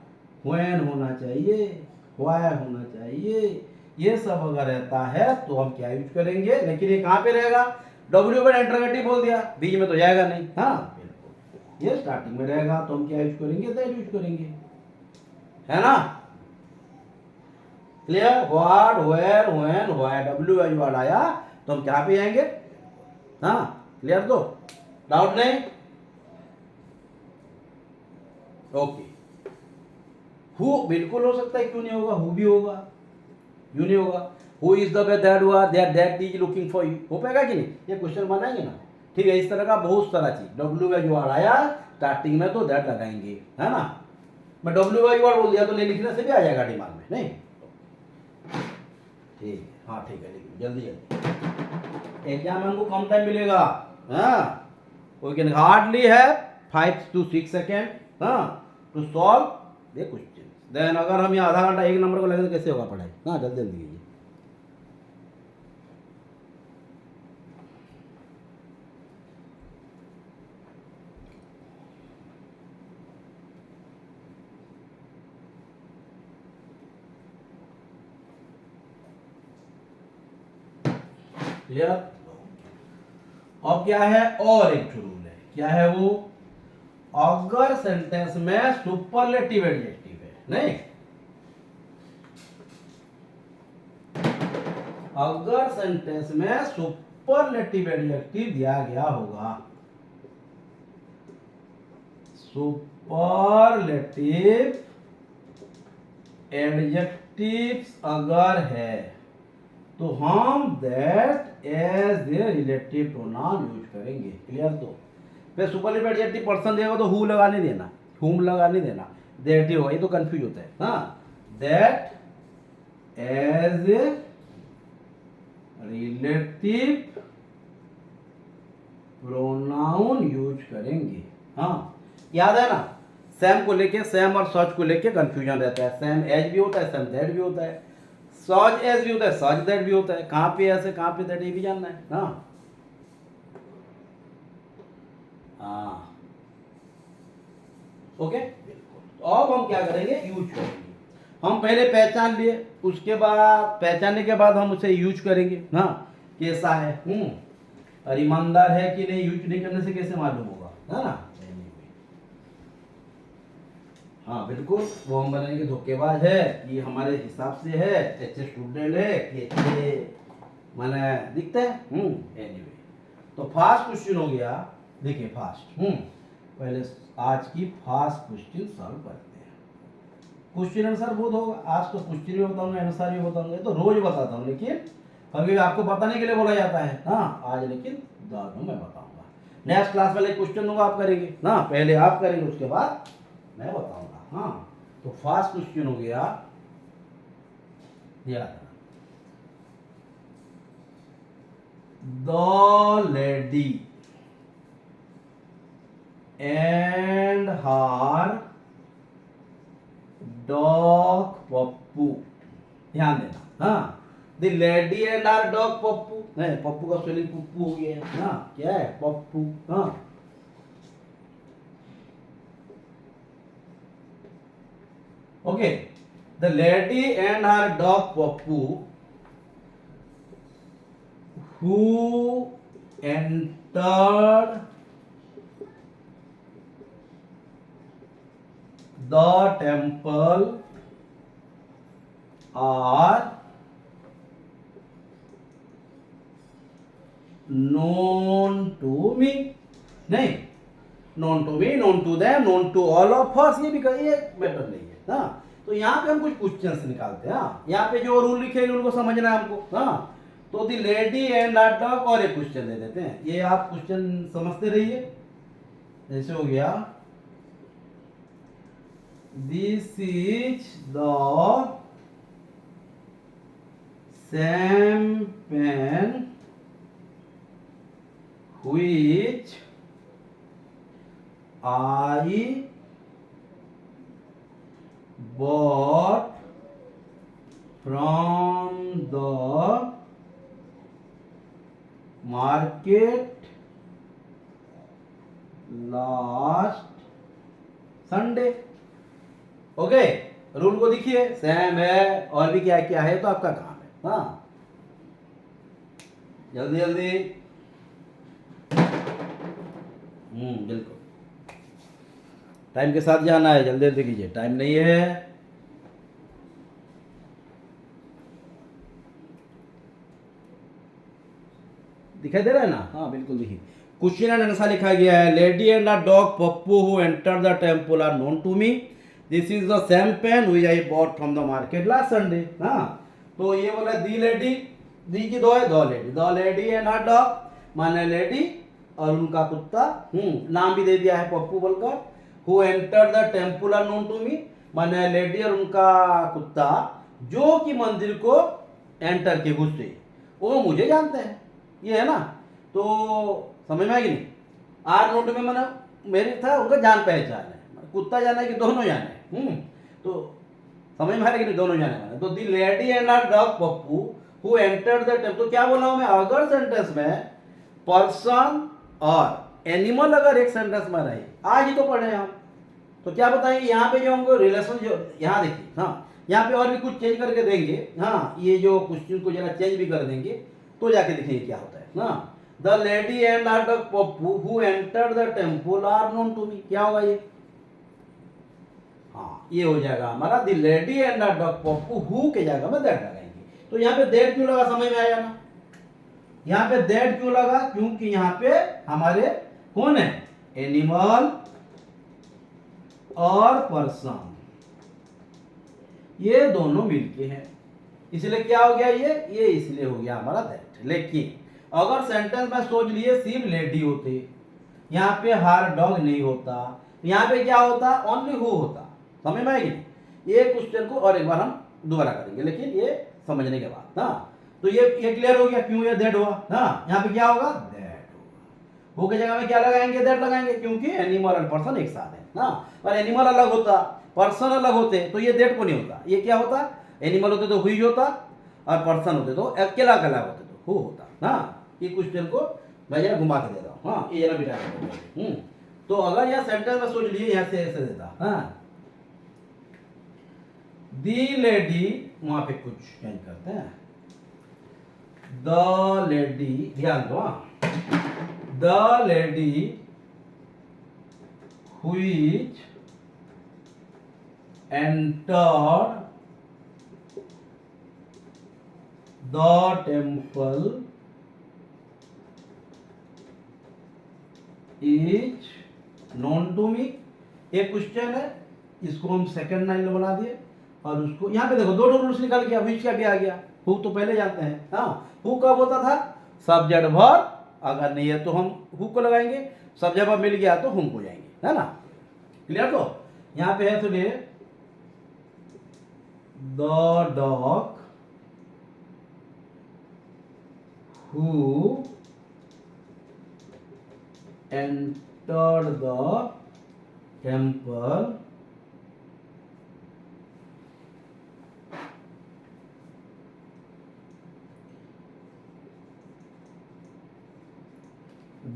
व्हेन होना चाहिए, व्हाई होना चाहिए. ये सब अगर रहता है तो हम क्या यूज करेंगे? लेकिन ये कहाँ पे रहेगा? डब्ल्यू पर इंटरोगेटिव बोल दिया, बीच में तो जाएगा नहीं. हाँ, बिल्कुल, ये स्टार्टिंग में रहेगा तो हम क्या यूज करेंगे? दैट यूज करेंगे, है ना. Clear? What, where, when, why, W H word आया तो हम क्या पे जाएंगे? हाँ, क्लियर? तो डाउट नहीं? ओके. हु बिल्कुल हो सकता है, क्यों नहीं होगा? हु भी होगा, यू नहीं होगा. Who is the way that you are, that is looking for you, हो पाएगा कि नहीं? ये क्वेश्चन बनाएंगे ना. ठीक है, इस तरह का बहुत सारा चीज. डब्ल्यू एच वर्ड आया स्टार्टिंग में तो दैट लगाएंगे, है ना. मैं डब्ल्यू एच वर्ड बोल दिया तो ले लिखने से भी आ जाएगा दिमाग में, नहीं? ठीक है, हाँ ठीक है, लिखिए जल्दी जल्दी. एग्जाम में हमको कम टाइम मिलेगा. हाँ, we can hardly have 5 to 6 second हाँ टू सॉल्व ये क्वेश्चन। देन अगर हम यहाँ आधा घंटा एक नंबर को लगे तो कैसे होगा पढ़ाई? हाँ जल्दी जल्दी कीजिए। क्लियर? अब क्या है, और एक रूल है, क्या है वो? अगर सेंटेंस में सुपरलेटिव एडजेक्टिव है, नहीं, अगर सेंटेंस में सुपरलेटिव एडजेक्टिव दिया गया होगा, सुपरलेटिव एडजेक्टिव्स अगर है तो हम that as a relative pronoun use करेंगे। क्लियर? तो फिर सुपरलेटिव एडजेक्टिव पर्सन देगा तो हु लगा नहीं देना, हुम लगा नहीं देना, दैट ही होगा, ये तो कंफ्यूज होता है। हाँ, that as a relative pronoun use करेंगे। हाँ, याद है ना, सैम को लेके, सैम और सच को लेके कंफ्यूजन रहता है। सैम एज भी होता है, सैम दैट भी होता है, सच एज भी होता है, सच दैट भी होता है। कहाँ पे ऐसे, कहाँ पे दैट, ये भी जानना है। हाँ हाँ, ओके। तो अब हम क्या करेंगे, यूज करेंगे। हम पहले पहचान लिए, उसके बाद पहचानने के बाद हम उसे यूज करेंगे। हाँ, कैसा है, और ईमानदार है कि नहीं, यूज नहीं करने से कैसे मालूम होगा, है ना? हाँ बिल्कुल, वो हम बनाएंगे धोखेबाज है कि हमारे हिसाब से है, अच्छे स्टूडेंट है कि अच्छे माने दिखते हैं। एनीवे, तो फास्ट क्वेश्चन हो गया। देखिए फास्ट, पहले आज की फास्ट क्वेश्चन सॉल्व करते हैं। क्वेश्चन आंसर बहुत होगा, आज तो क्वेश्चन भी बताऊंगा, आंसर भी बताऊंगा, तो रोज बताता हूँ, लेकिन कभी आपको बताने के लिए बोला जाता है। हाँ, आज लेकिन दोनों मैं बताऊंगा। नेक्स्ट क्लास वाले क्वेश्चन होगा आप करेंगे ना, पहले आप करेंगे उसके बाद मैं बताऊंगा। हाँ, तो फास्ट क्वेश्चन हो गया, the lady and her dog Pappu. ध्यान देना। हाँ, the lady and her dog Pappu, नहीं पप्पू का स्पेलिंग पुप्पू हो गया। हाँ, क्या है, पप्पू। हाँ, okay, the lady and her dog Pappu who entered the temple are known to me, नहीं, known to me, known to them, known to all of us, ये भी ये मैटर नहीं है। हाँ, तो यहाँ पे हम कुछ क्वेश्चंस निकालते हैं। हाँ, यहाँ पे जो रूल लिखे हैं उनको समझना है हमको। हाँ, तो the lady and our dog और एक क्वेश्चन दे देते हैं, ये आप क्वेश्चन समझते रहिए। जैसे हो गया, this is the champagne which I bought from the market last Sunday। Okay, rule को देखिए, सैम है और भी क्या क्या है, तो आपका काम है। हाँ, जल्दी जल्दी। बिल्कुल टाइम के साथ जाना है, जल्दी जल्दी कीजिए, टाइम नहीं है। दिखाई दे रहा है ना? हाँ बिल्कुल, देखिए क्वेश्चन एंड आंसर लिखा गया है। Lady and a dog Pappu who enter the temple are known to me, this is the champagne which I bought from the market last Sunday. हाँ, तो ये बोला दी लेडी, दी की दो है, the lady and her dog माने लेडी और उनका कुत्ता, नाम भी दे दिया है पप्पू बोलकर। Who enter the temple are known to me माने लेडी और उनका कुत्ता जो कि मंदिर को एंटर के घुसे, वो मुझे जानते हैं। ये है ना, तो समझ में आएगी नहीं? आर नोट में माना मेरी था उनका जान पहचान है, कुत्ता जाना है कि दोनों जाने। तो समझ में आ रहा है कि नहीं, दोनों जाने वाले। तो the lady and our dog Pappu who entered the temple, तो क्या बोला हूं मैं, अगर सेंटेंस में पर्सन और एनिमल अगर एक सेंटेंस में रहे, आज ही तो पढ़े हम, तो क्या बताएंगे यहाँ पे जो हमको रिलेशन जो यहाँ देखिए, हाँ यहाँ पे और भी कुछ चेंज करके देंगे, हाँ ये जो क्वेश्चन को जरा चेंज भी कर देंगे तो जाके देखेंगे क्या होता है ना। The lady and or the Pappu who enter the temple are known to me, क्या होगा ये, हाँ ये हो जाएगा हमारा the lady and or the Pappu who के जगह में दैट लगाएंगे। तो यहाँ पे दैट क्यों लगा, समझ में आया ना, यहाँ पे दैट क्यों लगा, क्योंकि यहाँ पे हमारे कौन है, एनिमल और पर्सन, ये दोनों मिलके हैं, इसलिए क्या हो गया ये इसलिए हो गया हमारा दैट। लेकिन अगर सेंटेंस में सोच लिए सिर्फ लेडी होते, यहाँ पे हर डॉग नहीं होता, यहाँ पे क्या होता, ओनली हु होता, समझ में आएगी। ये क्वेश्चन को और एक बार हम दोबारा करेंगे, लेकिन ये समझने के बाद, हाँ तो ये क्लियर हो गया क्यों ये दैट हुआ, हाँ यहाँ पे क्या होगा, दैट होगा। हु के जगह में क्या लगाएंगे, दैट लगाएंगे, क्योंकि एनिमल और पर्सन एक साथ है, हाँ और एनिमल अलग होता, पर्सन अलग होते तो ये दैट को नहीं होता, ये क्या होता, एनिमल होते तो हुई होता और पर्सन होते तो अकेला अकेला होते तो हु होता, हाँ ये क्वेश्चन को मैं जरा घुमा के दे रहा हूँ, हाँ ये जरा बिठा, तो अगर यह सेंटेंस में सोच लिए यहाँ से ऐसे देता, हाँ दी लेडी, वहां पे कुछ चेंज करते हैं, द लेडी, ध्यान दो, the lady which entered the temple is known to me, एक क्वेश्चन है, इसको हम सेकंड लाइन में बना दिए और उसको यहाँ पे देखो दो रूल्स निकल गया, व्हिच का भी आ गया, हु तो पहले जानते हैं, हाँ हु कब होता था, सब्जेक्ट वर्ब, अगर नहीं है तो हम हु को लगाएंगे, सब्जेक्ट वर्ब मिल गया तो हम को जाएंगे, है ना, क्लियर। तो यहाँ पे है, तो ये the dog who entered the temple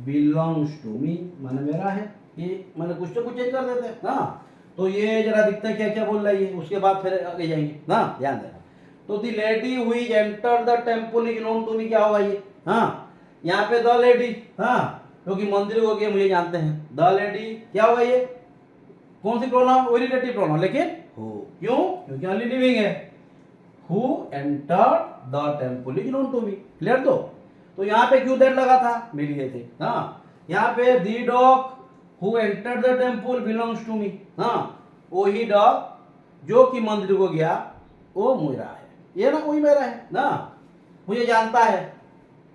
belongs to me, माने मेरा है, ये मैंने कुछ तो कुछ चेंज कर देते हैं, हाँ तो ये जरा दिखता है क्या क्या बोल रहा है ये, उसके बाद फिर आगे जाएंगे ना, ध्यान देना। तो the lady who enter the temple is known to me, क्या होगा ये, हाँ यहाँ पे द लेडी, हाँ क्योंकि मंदिर हो गया मुझे जानते हैं, द लेडी क्या होगा ये, कौन सी प्रोनाउन, वही रिलेटिव प्रोनाउन, लेकिन हु, क्यों, क्योंकि ओनली लिविंग है, who enter the temple is known to me, clear. तो यहाँ पे क्यों दैट लगा था, मिल गए थे, हाँ यहाँ पे दी dog Who entered the temple belongs to me, हाँ वही डॉग जो कि मंदिर को गया वो मेरा है, ये ना वही मेरा है ना, मुझे जानता है,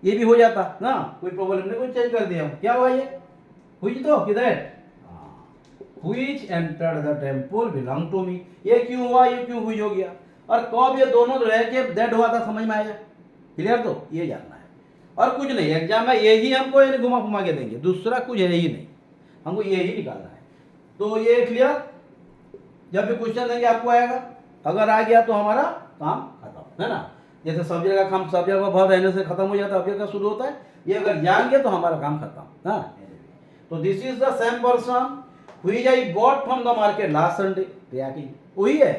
ये भी हो जाता ना, कोई प्रॉब्लम नहीं, कोई चेंज कर दिया, क्या हुआ ये, हुई तो किधर, which entered the temple belong to me, ये क्यों हुआ, ये क्यों हुई हो गया, और कब ये दोनों रह के दैट हुआ था, समझ में आया, क्लियर। तो ये जानना है और कुछ नहीं, एग्जाम में यही हमको घुमा घुमा के देंगे, दूसरा कुछ है ही नहीं, हमको ये ही निकालना है। तो ये क्लियर, जब भी क्वेश्चन देंगे आपको आएगा, अगर आ गया तो हमारा काम खत्म, है ना, जैसे सब्जेक्ट का काम सब्जेक्ट का भाव रहने से खत्म हो जाता है, ऑब्जेक्ट का शुरू होता है, ये अगर जान गया तो हमारा काम खत्म, हाँ। तो this is the same person which I bought from the market last Sunday, वही है,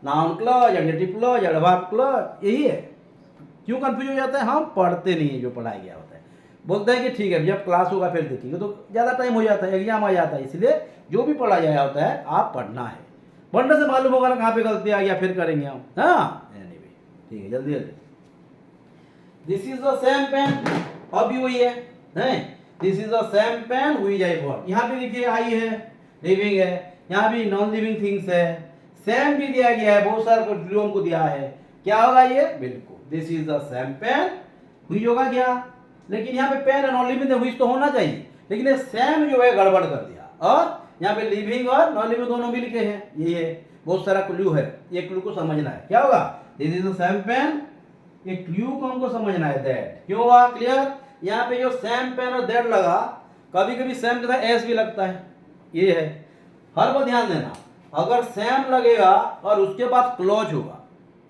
noun clause, adjective clause, adverb clause, यही है। क्यों कंफ्यूज हो जाता है, हम पढ़ते नहीं है जो पढ़ाया गया होता है, बोलते हैं कि ठीक है जब क्लास होगा फिर देखेंगे, तो ज़्यादा टाइम हो जाता है, एग्जाम आ जाता है, इसलिए जो भी पढ़ा जाया होता है आप पढ़ना है, पढ़ने से मालूम होगा ना कहाँ पे गलती आ गया, फिर करेंगे हम, हाँ ठीक है, जल्दी जल्दी। This is the same pen, अब भी वही है, this is the same pen which I bought, यहाँ पे देखिए आई है, लिविंग है, यहाँ भी नॉन लिविंग थिंग्स है, सेम भी दिया गया है, बहुत सारे क्लू को दिया है, क्या होगा ये, बिल्कुल this is the same pen which होगा क्या, लेकिन यहाँ पे पेन नॉन लिविंग व्हिच तो होना चाहिए, लेकिन ये सेम जो है गड़बड़ कर दिया, और यहाँ पे लिविंग और नॉन लिविंग दोनों मिल के हैं, ये है, बहुत सारा क्लू है, ये क्लू को समझना है, क्या होगा, this is the same pen, ये क्लू को हमको समझना है, दैट क्यों हुआ, क्लियर। यहाँ पे जो सेम पेन और दैट लगा, कभी कभी सेम के साथ एस भी लगता है, ये है। हर बार ध्यान देना, अगर सेम लगेगा और उसके बाद क्लॉज होगा,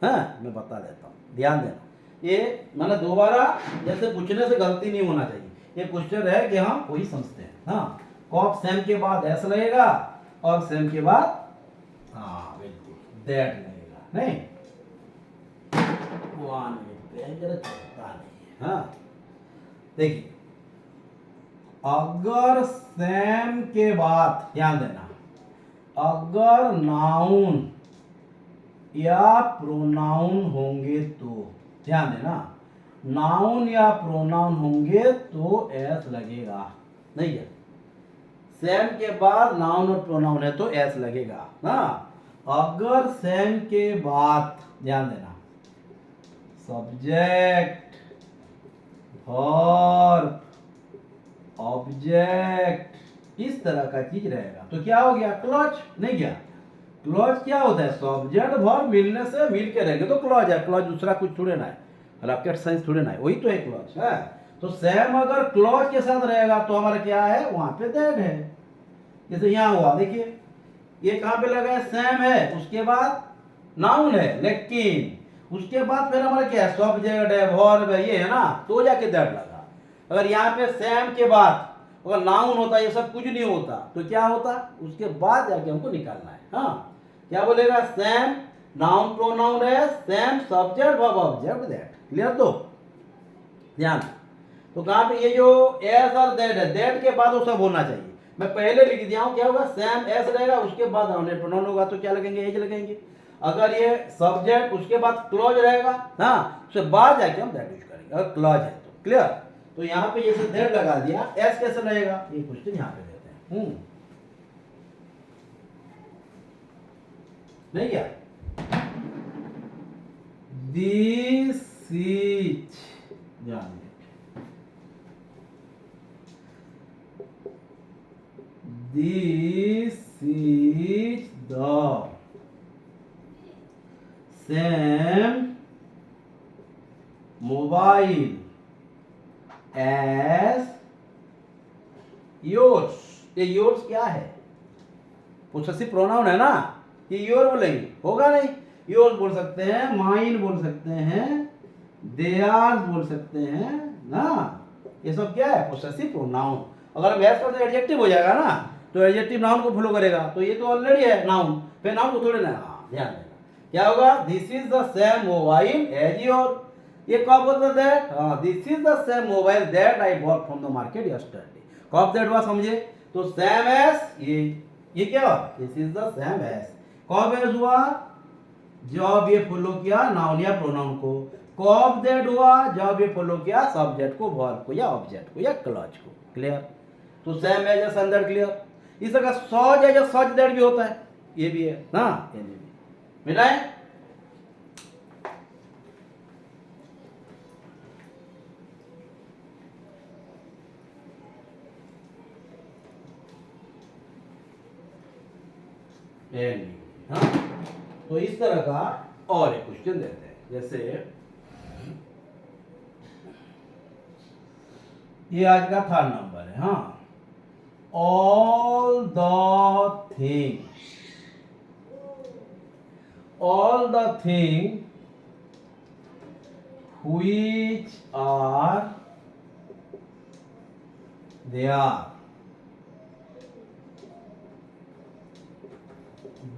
हाँ मैं बता देता हूँ, ध्यान देना। ये मैंने दोबारा जैसे पूछने से गलती नहीं होना चाहिए, ये क्वेश्चन है कि हम वही समझते हैं। हाँ, कॉप सेम के बाद एस लगेगा और सेम के बाद हाँ बिल्कुल दैट लगेगा, नहीं वन चलता नहीं। हाँ देखिए, अगर सेम के बाद ध्यान देना, अगर नाउन या प्रोनाउन होंगे तो ध्यान देना, नाउन या प्रोनाउन होंगे तो एस लगेगा, नहीं है। सेम के बाद नाउन और प्रोनाउन है तो एस लगेगा ना। अगर सेम के बाद ध्यान देना, सब्जेक्ट, वर्ब, ऑब्जेक्ट, इस तरह का चीज रहेगा तो क्या हो गया, क्लॉज। नहीं क्या, क्लॉज क्या होता है, सब्जेक्ट वर्ब मिलने से मिल के रहेंगे तो क्लॉज है। क्लॉज दूसरा कुछ थोड़े ना है, रॉकेट साइंस थोड़े ना है, वही तो है क्लॉज है। तो सेम अगर क्लॉज के साथ रहेगा तो हमारा क्या है, वहां पे दैट है। जैसे यहाँ हुआ, देखिए ये कहाँ पे लगा है, सेम है, उसके बाद नाउन है, लेकिन उसके बाद फिर हमारा क्या है, सब्जेक्ट है, वर्ब है, ये है ना, तो जाके दैट लगा। अगर यहाँ पे सेम के बाद अगर नाउन होता, ये सब कुछ नहीं होता तो क्या होता, उसके बाद जाके हमको निकालना है। हाँ क्या बोलेगा, सेम नाउन प्रोनाउन है, same subject verb object that. Clear, तो ध्यान। तो कहाँ पे ये जो एस और दैट है, दैट के बाद वो सब होना चाहिए। मैं पहले लिख दिया हूँ, क्या होगा, सेम एस रहेगा, उसके बाद नाउन प्रोनाउन होगा तो क्या लगेंगे, एज लगेंगे। अगर ये सब्जेक्ट उसके बाद क्लॉज रहेगा, हाँ उसके बाद जाके हम दैट यूज करेंगे अगर क्लॉज है तो। क्लियर, तो यहाँ पे जैसे दैट लगा दिया, एस कैसे रहेगा, ये क्वेश्चन यहाँ पे देते हैं। नहीं क्या, दिस इज, ध्यान दें, this is the same mobile as yours। ये yours क्या है, पोसेसिव प्रोनाउन है ना, ये योर बोलेंगे, होगा नहीं। योर बोल सकते हैं, माइन बोल सकते हैं, देयर्स बोल सकते हैं ना, ये सब क्या है, पोसेसिव प्रोनाउन। अगर हम एस करते एडजेक्टिव हो जाएगा ना, तो एडजेक्टिव नाउन को फॉलो करेगा, तो ये तो ऑलरेडी है नाउन, फिर नाउन को थोड़े ना। हाँ ध्यान देना, क्या होगा, this is the same mobile as your. ये कब बोलते दैट, हाँ this is the same mobile that I bought from the market yesterday. कब दैट हुआ समझे, तो सेम एस, ये क्या हुआ, this is the same as. कब एस हुआ, जब ये फॉलो किया नाउन या प्रोनाउन को। कब दैट हुआ, जब ये फॉलो किया सब्जेक्ट को, वर्ब को या ऑब्जेक्ट को या क्लॉज को। क्लियर, तो सेम एज एस अंदर। क्लियर, इस तरह सॉज एज सॉज दैट भी होता है, ये भी है ना, ये भी मिलाएं। हाँ तो इस तरह का और एक क्वेश्चन देते हैं, जैसे ये आज का 3rd नंबर है। हाँ, all the things which are there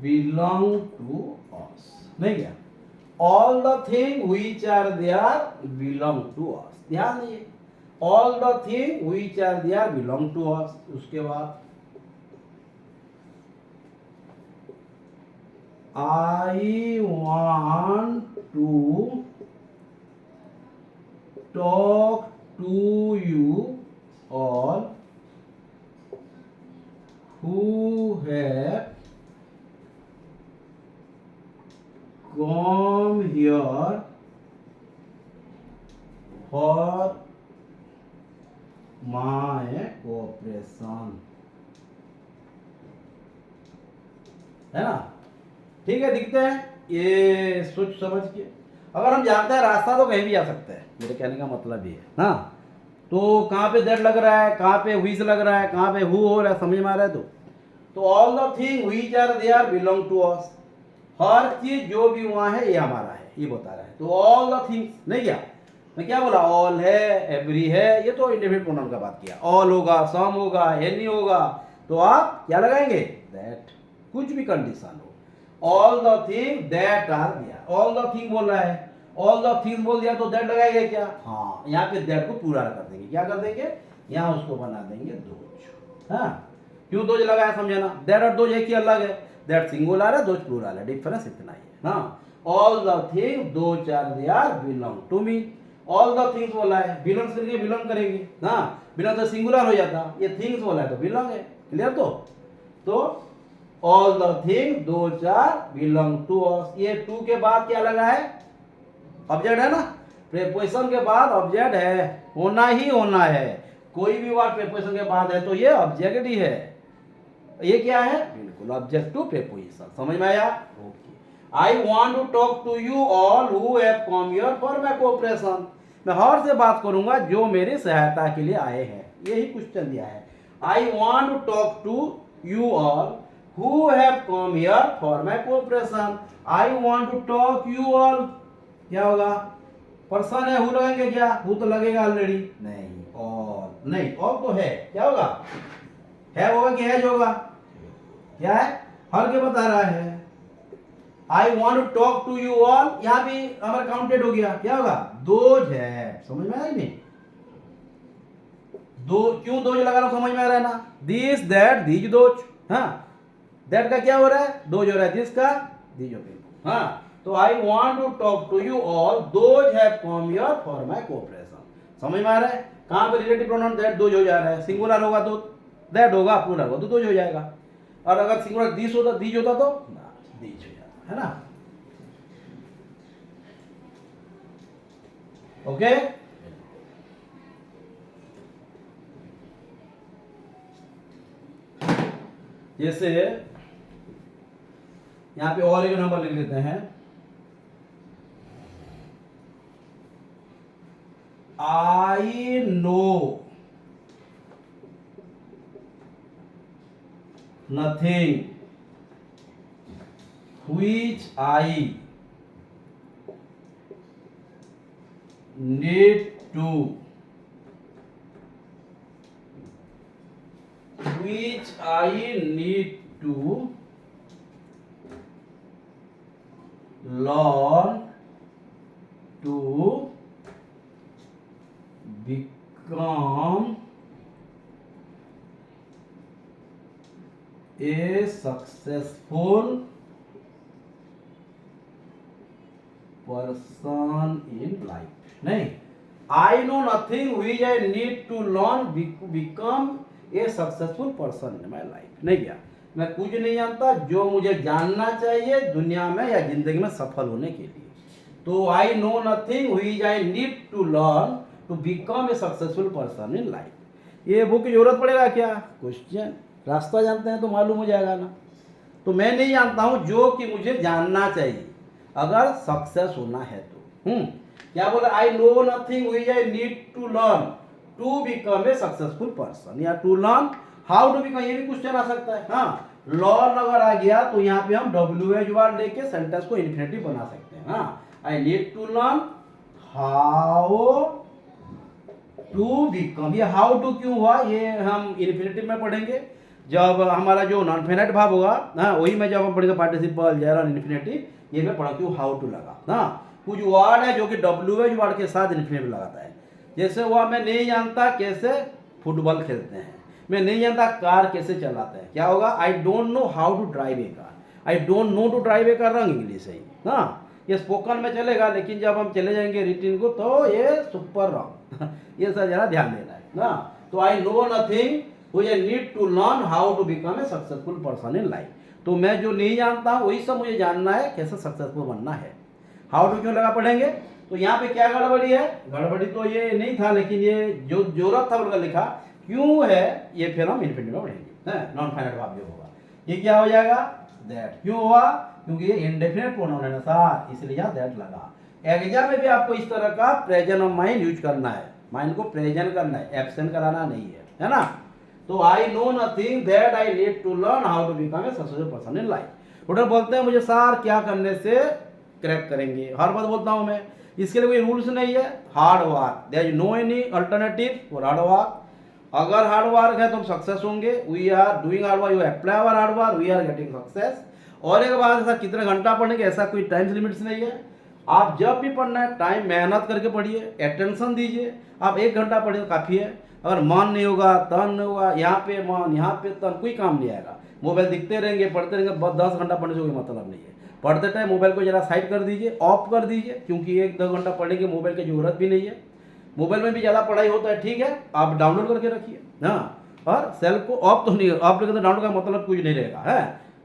belong to us। नहीं क्या, all the things which are there belong to us। ध्यान दीजिए, all the things which are there belong to us। उसके बाद I want to talk to you all who have come here for my cooperation। है ना, ठीक है, दिखते हैं ये सोच समझ के। अगर हम जानते हैं रास्ता तो कहीं भी जा सकते हैं, मेरे कहने का मतलब ये है ना। तो कहाँ पे दैट लग रहा है, कहाँ पे व्हिच लग रहा है, कहाँ पे हु हो रहा है, समझ में आ रहा है? तो all the thing which are there belong to us, हर चीज जो भी वहाँ है ये हमारा है, ये बता रहा है। तो ऑल द थिंग्स नहीं क्या, मैं क्या बोला, ऑल है, एवरी है, ये तो इंडेफिनिट प्रोनाउन का बात किया। ऑल होगा, सम होगा, एनी होगा, तो आप क्या लगाएंगे, दैट, कुछ भी कंडीशन हो। All the thing that are there, all the thing बोल रहा है, ऑल द थिंग्स बोल दिया तो दैट लगाएंगे क्या, हाँ, यहाँ पे दैट को पूरा कर देंगे, क्या कर देंगे, यहाँ उसको बना देंगे दोज। हाँ, क्यों दोज लगाया समझे ना, दैट और दोज एक ही अलग है, दैट सिंगुलर है, दोज प्लूरल है, डिफरेंस इतना ही है। हाँ, all the thing those are there belong to me, all the things बोला है, बिलोंग्स करके बिलोंग करेंगे, हाँ, बिलोंग तो सिंगुलर हो जाता, ये थिंग्स बोला है तो बिलोंग है, क्लियर? तो all the thing those are belong to us, ये टू के बाद क्या लगा है, ऑब्जेक्ट है ना, प्रीपोजिशन के बाद ऑब्जेक्ट है, होना ही होना है, कोई भी वर्ड प्रीपोजिशन के बाद है तो ये ऑब्जेक्ट ही है, ये क्या है, बिल्कुल ऑब्जेक्ट टू प्रीपोजिशन, समझ में आया? Okay. I want to talk to you all who have come here for my cooperation, मैं हर से बात करूंगा जो मेरी सहायता के लिए आए हैं, यही क्वेश्चन दिया है। I want to talk to you all who have come here for my cooperation, I want to talk you all, क्या होगा, पर्सन है, हु लगेंगे क्या, हु तो लगेगा ऑलरेडी, नहीं, ऑल नहीं, ऑल तो है, क्या होगा, है होगा कि हैज होगा, क्या है, हर के बता रहा है। I want to talk to you all, यहां भी हमारा काउंटेड हो गया, क्या होगा, दोज है, समझ में आया नहीं, दो क्यों दोज लगा रहा, समझ में आ रहा है ना, दिस दैट दीज दोज, हाँ, दैट का क्या हो रहा है, दोज हो रहा है, दिस का दीज हो गया, हाँ, तो I want to talk to you all those have come here for my cooperation, समझ में आ रहा है, कहां पे रिलेटिव प्रोनाउन दैट दोज हो जा रहा है, सिंगुलर होगा तो दैट होगा, प्लूरल होगा तो दोज हो जाएगा, और अगर सिंगुलर दिस होता, दीज होता तो दीज हो जाता है ना, ओके। जैसे यहां पे और एक नंबर लिख लेते हैं, I know nothing which I need to learn to become a successful person in life. नहीं, I know nothing which I need to learn become a successful person in my life. नहीं क्या, मैं कुछ नहीं जानता जो मुझे जानना चाहिए दुनिया में या जिंदगी में सफल होने के लिए। तो I know nothing which I need to learn to become a successful person in life. ये बुक की जरूरत पड़ेगा क्या? क्वेश्चन, रास्ता जानते हैं तो मालूम हो जाएगा ना। तो मैं नहीं जानता हूँ जो कि मुझे जानना चाहिए अगर सक्सेस होना है तो। क्या बोला? I know nothing which I need to learn to become a successful person, या to learn how to become, ये भी क्वेश्चन आ सकता है। हाँ, लर्न अगर आ गया तो यहाँ पे हम WH वर्ड लेके सेंटेंस को इन्फिनेटिव बना सकते हैं। हाँ, I need to learn how to become. ये हाउ टू क्यों हुआ ये हम इन्फिनेटिव में पढ़ेंगे जब हमारा जो नॉन फाइनाइट भाव होगा। हाँ, वही में जब हम पढ़ेंगे पार्टिसिपल जनरल इन्फिनेटिव, ये मैं पढ़ा क्यों हाउ टू लगा। हाँ, कुछ वर्ड है जो कि WH वर्ड के साथ इन्फिनेटिव लगाता है। जैसे हुआ मैं नहीं जानता कैसे फुटबॉल खेलते हैं, मैं नहीं जानता कार कैसे चलाते हैं, क्या होगा? I don't know how to drive a car. I don't know to drive a car रंग इंग्लिश है। हाँ, ये स्पोकन में चलेगा, लेकिन जब हम चले जाएंगे रिटिन को तो ये सुपर रॉन्ग ये सब जरा ध्यान देना है ना। तो I know nothing which I need to learn how to become a successful person in life. तो मैं जो नहीं जानता वही सब मुझे जानना है कैसे सक्सेसफुल बनना है। हाउ टू क्यों लगा पढ़ेंगे। तो यहाँ पे क्या गड़बड़ी है? गड़बड़ी तो ये नहीं था, लेकिन ये जो जरूरत था उनका लिखा क्यों है, ये फिर हम इन्फिनिटिव में पढ़ेंगे। नॉन फाइनाइट वर्ब जो होगा ये क्या हो जाएगा? दैट। क्यों हुआ? क्योंकि ये इंडेफिनिट प्रोनाउन है ना साथ, इसलिए यहाँ दैट लगा। एग्जाम में भी आपको इस तरह का प्रेजेंट ऑफ माइंड यूज करना है। माइंड को प्रेजेंट करना है, एब्सेंट कराना नहीं है ना। तो I know nothing that I need to learn how to become a successful person in life. Total बोलते हैं मुझे सर क्या करने से क्रैक करेंगे, हर बात बोलता हूँ मैं, इसके लिए कोई रूल्स नहीं है। Hard work, there is no any alternative for hard work. अगर हार्ड वर्क है तो हम सक्सेस होंगे। We are doing hard work, you apply our hard work, we are getting success. और एक बात, ऐसा कितने घंटा पढ़ने के ऐसा कोई टाइम लिमिट्स नहीं है। आप जब भी पढ़ना है टाइम मेहनत करके पढ़िए, अटेंशन दीजिए। आप 1 घंटा पढ़िए तो काफ़ी है। अगर मन नहीं होगा, तन नहीं होगा, यहाँ पे मन यहाँ पे तन, कोई काम नहीं आएगा। मोबाइल दिखते रहेंगे, पढ़ते रहेंगे, बस 10 घंटा पढ़ने से कोई मतलब नहीं है। पढ़ते टाइम मोबाइल को जरा साइड कर दीजिए, ऑफ कर दीजिए, क्योंकि 1-2 घंटा पढ़ने की मोबाइल की जरूरत भी नहीं है। मोबाइल में भी ज़्यादा पढ़ाई होता है, ठीक है, आप डाउनलोड करके रखिए। हाँ, और सेल को ऑफ तो नहीं, ऑफ लेकर तो डाउनलोड का मतलब कुछ नहीं रहेगा है।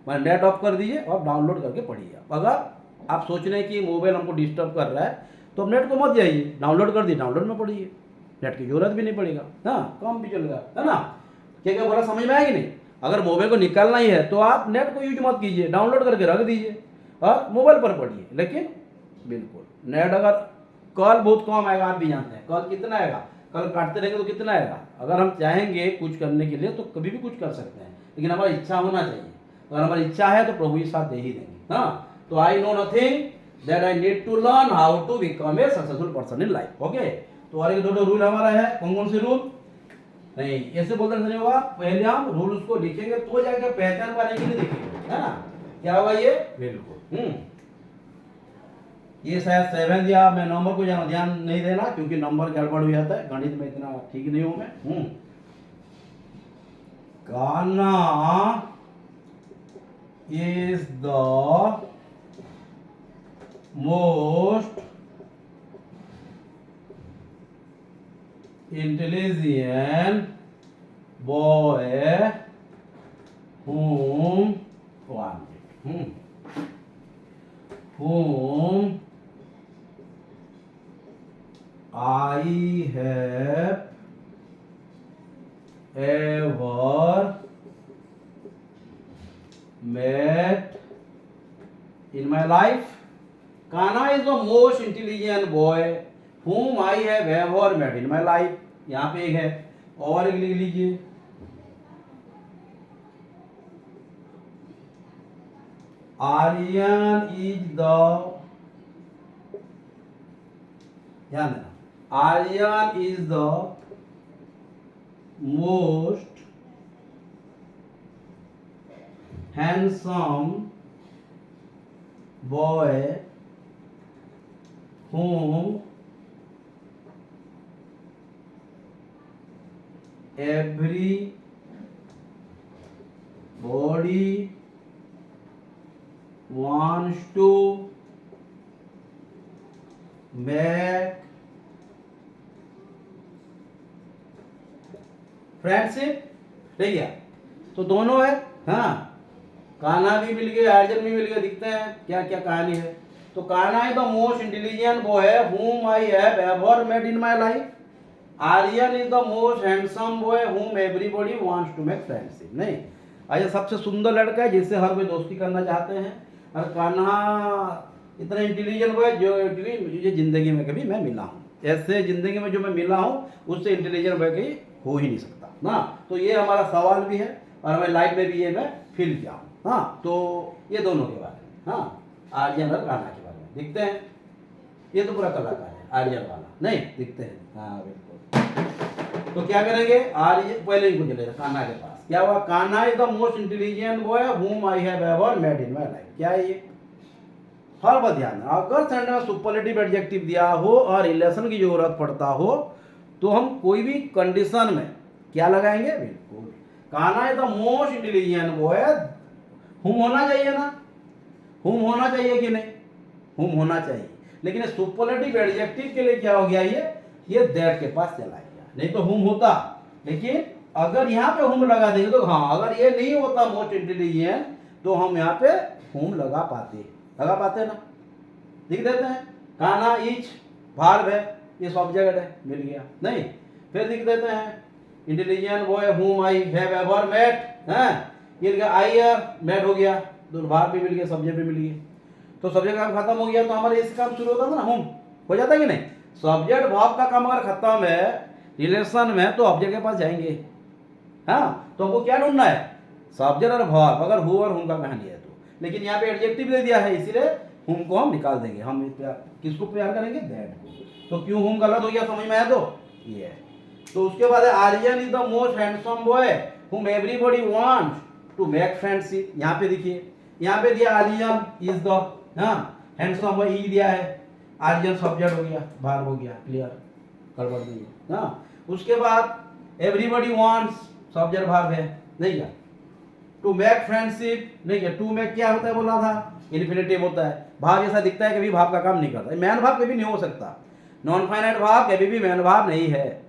मैं नेट ऑफ कर दीजिए और डाउनलोड करके पढ़िए। अगर आप सोच रहे हैं कि मोबाइल हमको डिस्टर्ब कर रहा है तो अब नेट को मत जाइए, डाउनलोड कर दिए, डाउनलोड में पढ़िए, नेट की जरूरत भी नहीं पड़ेगा। हाँ, काम भी चलेगा, है ना। क्या क्या बोला समझ में आएगी नहीं। अगर मोबाइल को निकालना ही है तो आप नेट को यूज मत कीजिए, डाउनलोड करके रख दीजिए और मोबाइल पर पढ़िए। लेकिन बिल्कुल नेट अगर कल बहुत कम आएगा, आप भी जानते हैं कल कितना आएगा, कल काटते रहेंगे तो कितना आएगा। अगर हम चाहेंगे कुछ करने के लिए तो कभी भी कुछ कर सकते हैं, लेकिन हमारी इच्छा होना चाहिए। अगर हमारी इच्छा है तो प्रभु ही साथ दे ही देंगे। हाँ, तो I know nothing that I need to learn how to become a successful person in life. Okay, तो और एक दो रूल हमारा है। कौन कौन से रूल? नहीं, ऐसे बोलते नहीं होगा, पहले हम रूल उसको लिखेंगे तो जाके पहचान पाने के लिए लिखेंगे, है ना। क्या होगा ये? बिल्कुल। ये शायद 7 या मैं नंबर को ध्यान नहीं देना, क्योंकि नंबर गड़बड़ हो जाता है, गणित में इतना ठीक नहीं हूं मैं। Kanha is the most intelligent boy whom I have ever met in my life. Kana is the most intelligent boy whom I have ever met in my life. यहाँ पे एक है और एक लिख लीजिए। Aryan is the, ध्यान देना, Aryan is the most handsome boy whom everybody wants to make friendship. ठीक है, तो दोनों है। हाँ, कान्हा भी मिल गया, अर्जुन भी मिल गया। दिखते हैं क्या क्या कहानी है। तो Kanha is the most intelligent boy whom I have ever met in my life. Aryan is the most handsome boy whom everybody wants to make friendship। नहीं, आर्यन सबसे सुंदर लड़का है जिससे हर कोई दोस्ती करना चाहते हैं। और कान्हा इतना इंटेलिजेंट बॉय जो मुझे जिंदगी में कभी मैं मिला हूँ, ऐसे जिंदगी में जो मैं मिला हूँ उससे इंटेलिजेंट बॉय कहीं हो ही नहीं सकता ना। तो ये हमारा सवाल भी है और हमारी लाइफ में भी ये मैं फील किया हूँ। हाँ, तो ये दोनों के बारे में, हाँ, आर्यन और कान्हा के बारे में दिखते हैं। ये तो पूरा कलाकार है आर्यन वाला, नहीं दिखते हैं। हाँ बिल्कुल। तो क्या करेंगे, आर्य पहले ही चले कान्हा के पास। क्या हुआ, Kanha is the most intelligent boy whom I have ever met in my life। क्या है ये? हर बात ध्यान, अगर सेंटेंस में सुपरलेटिव एडजेक्टिव दिया हो और रिलेशन की जरूरत पड़ता हो तो हम कोई भी कंडीशन में क्या लगाएंगे? बिल्कुल, Kanha is the most intelligent boy, हुम होना चाहिए ना, हुम होना चाहिए कि नहीं? हुम होना चाहिए। लेकिन सुपरलेटिव एडजेक्टिव के लिए क्या हो गया, ये दैट के पास चला गया, नहीं तो हुम होता। लेकिन अगर यहाँ पे हुम लगा देंगे तो हाँ, अगर ये नहीं होता मोस्ट इंटेलिजेंट तो हम यहाँ पे हुम लगा पाते ना, लिख देते हैं। कान्हा इज भार्ब है, ये सब्जेक्ट है, मिल गया। नहीं, फिर लिख देते हैं intelligent boy whom I have ever met, हैं, ये आई मेट हो गया, तो भार्ब भी मिल गया, सब्जेक्ट भी मिल गया। तो सब्जेक्ट काम खत्म हो गया तो हमारे इस काम शुरू होता था ना, हुम हो जाता कि नहीं। सब्जेक्ट वर्ब का काम अगर खत्म है रिलेशन में तो ऑब्जेक्ट के पास जाएंगे। हाँ, तो हमको क्या ढूंढना है? सब्जेक्ट और वर्ब, अगर हु और हुम का कहानी है तो। लेकिन यहाँ पे एडजेक्टिव दे दिया है, इसीलिए हुम को हम निकाल देंगे। हम किसको प्यार करेंगे? दैट को। तो क्यों हुम गलत हो गया, समझ में आया? तो ये है। तो उसके बाद है Aryan is the most handsome boy whom everybody wants to make friendship। यहाँ पे देखिए, यहाँ पे दिया आर्यन इज द, हाँ, हैंडसम बॉय ई दिया है, आर्यन सब्जेक्ट हो गया, वर्ब हो गया, क्लियर, गड़बड़ नहीं है। हाँ, उसके बाद एवरीबॉडी वांट्स सब्जेक्ट वर्ब है, नहीं क्या? टू मेक फ्रेंडशिप, नहीं क्या? टू मेक क्या होता है बोला था? इन्फिनेटिव होता है। भाव जैसा दिखता है, कभी भाव का काम नहीं करता। मैन भाव कभी नहीं हो सकता, नॉन फाइनाइट भाव कभी भी मैन भाव नहीं है।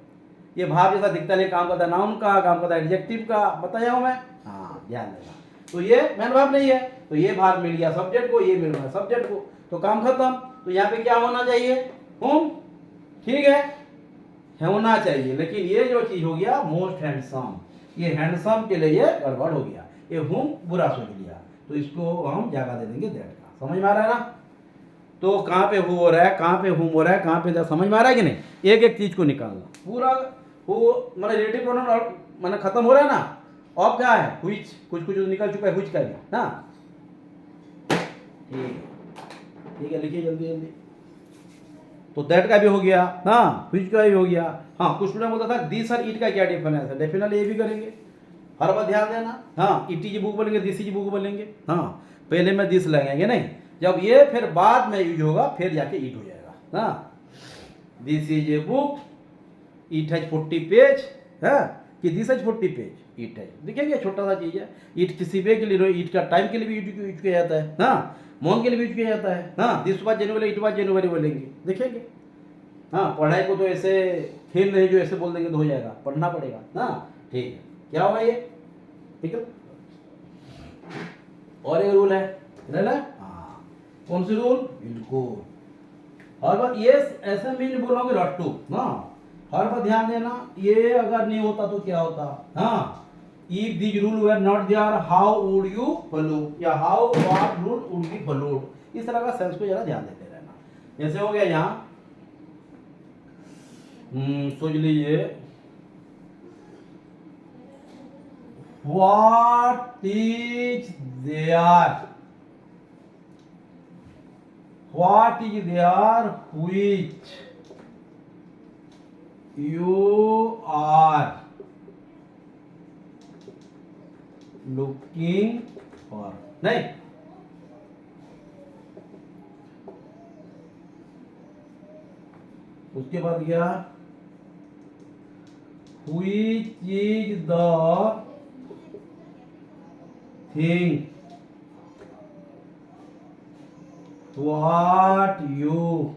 ये भाव जैसा दिखता नहीं, काम करता है नाउन का, काम करता है एडजेक्टिव का, बताया हूं मैं। हाँ, ध्यान देना। तो ये मैन भाव नहीं है, तो ये भाव मिल गया सब्जेक्ट को, ये मिल रहा है सब्जेक्ट को, तो काम खत्म। तो यहाँ पे क्या होना चाहिए? हुम, ठीक है, होना चाहिए। लेकिन ये जो चीज हो गया मोस्ट हैंडसम, ये हैंडसम के लिए ये गड़बड़ हो गया, ये हुम बुरा सोच लिया, तो इसको हम जगह दे देंगे दैट का। समझ में आ रहा है ना? तो कहाँ पे हु हो रहा है, कहाँ पे हुम हो रहा है, कहाँ पे दैट, समझ में आ रहा है कि नहीं? एक एक चीज को निकालना पूरा। वो मैंने रिलेटिव प्रोनाउन मैंने खत्म हो रहा है ना। अब क्या है? व्हिच, कुछ कुछ निकल चुका है व्हिच का भी। हाँ, ठीक है, लिखिए जल्दी जल्दी। तो दैट का भी हो गया, हाँ, व्हिच का भी हो गया। हाँ, कुछ स्टूडेंट बोलता था दिस और इट का क्या डिफरेंस है? डेफिनेटली ये भी करेंगे, हर बार ध्यान देना। हाँ, इट इज बुक बोलेंगे, दिस इज बुक बोलेंगे। हाँ, पहले में दिस लगेंगे नहीं, जब ये फिर बाद में यूज होगा फिर जाके इट हो जाएगा। हाँ, this is a book, it has 40 page है कि this has 40 page, it has. देखिए छोटा सा चीज है, इट किसी वे के लिए, इट का टाइम के लिए भी यूज किया जाता है। हाँ, मंथ के लिए भी यूज किया जाता है। हाँ, this was January, it was January बोलेंगे, देखेंगे। हाँ, पढ़ाई को तो ऐसे खेल नहीं जो ऐसे बोल देंगे तो हो जाएगा, पढ़ना पड़ेगा। हाँ, ठीक है, क्या होगा ये? ठीक है, और एक रूल है ना? हाँ, कौन सी रूल? बिल्कुल, हर बार ये ऐसे भी नहीं बोलोगे रट्टू। हाँ, हर बार ध्यान देना, ये अगर नहीं होता तो क्या होता? हाँ, if these rule were not there how would you follow, या how what rule would be followed। इस तरह का सेंस पे जरा ध्यान देते रहना। जैसे हो गया यहाँ, सोच लीजिए, what is there, what is there which you are looking for, नहीं, उसके बाद गया which is the thing what you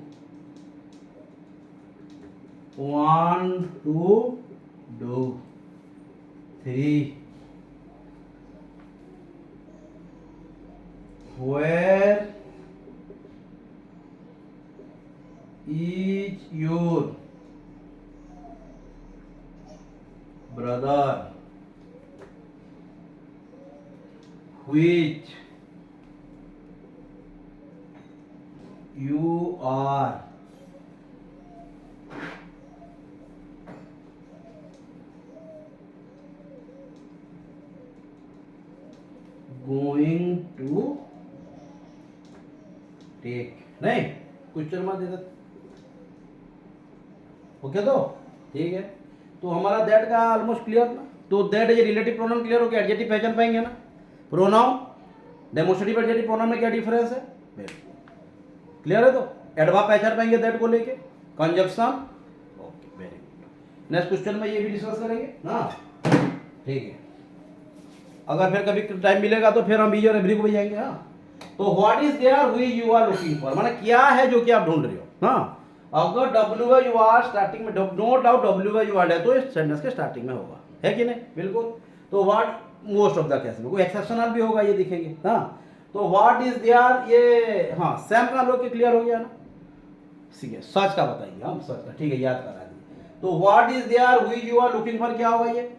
want to do। 3, where is your brother which you are going to take। नहीं, क्वेश्चन मार्क दे दे। Okay, तो ठीक है। तो हमारा दैट का ऑलमोस्ट क्लियर ना। तो that is relative pronoun clear हो गया, एडजेक्टिव पहचान पाएंगे ना। प्रोनाउन, डेमोस्ट्रेटिव एडजेक्टिव प्रोनाउन में क्या डिफरेंस है? क्लियर है? तो एडवर्ब पहचान पाएंगे दैट को लेके, conjunction. Okay, very good. Next question में ये भी डिस्कस करेंगे ना, ठीक है। अगर फिर कभी टाइम मिलेगा तो फिर हम बीज और एवरी को भी जाएंगे। हाँ, तो what is there which you are looking for, माने क्या है जो कि आप ढूंढ रहे हो। हाँ, अगर डब्ल्यू यू आर स्टार्टिंग में, no doubt W you are है तो इस सेंटेंस के स्टार्टिंग में होगा, है कि नहीं? बिल्कुल। तो what most of the case में कोई एक्सेप्शनल भी होगा, ये दिखेंगे। हाँ, तो व्हाट इज देयर, ये हाँ सैम का लोग के क्लियर हो गया ना। ठीक है, सच का बताइए, हम सच का, ठीक है, याद करा दिए। तो what is there which you are looking for, क्या होगा ये?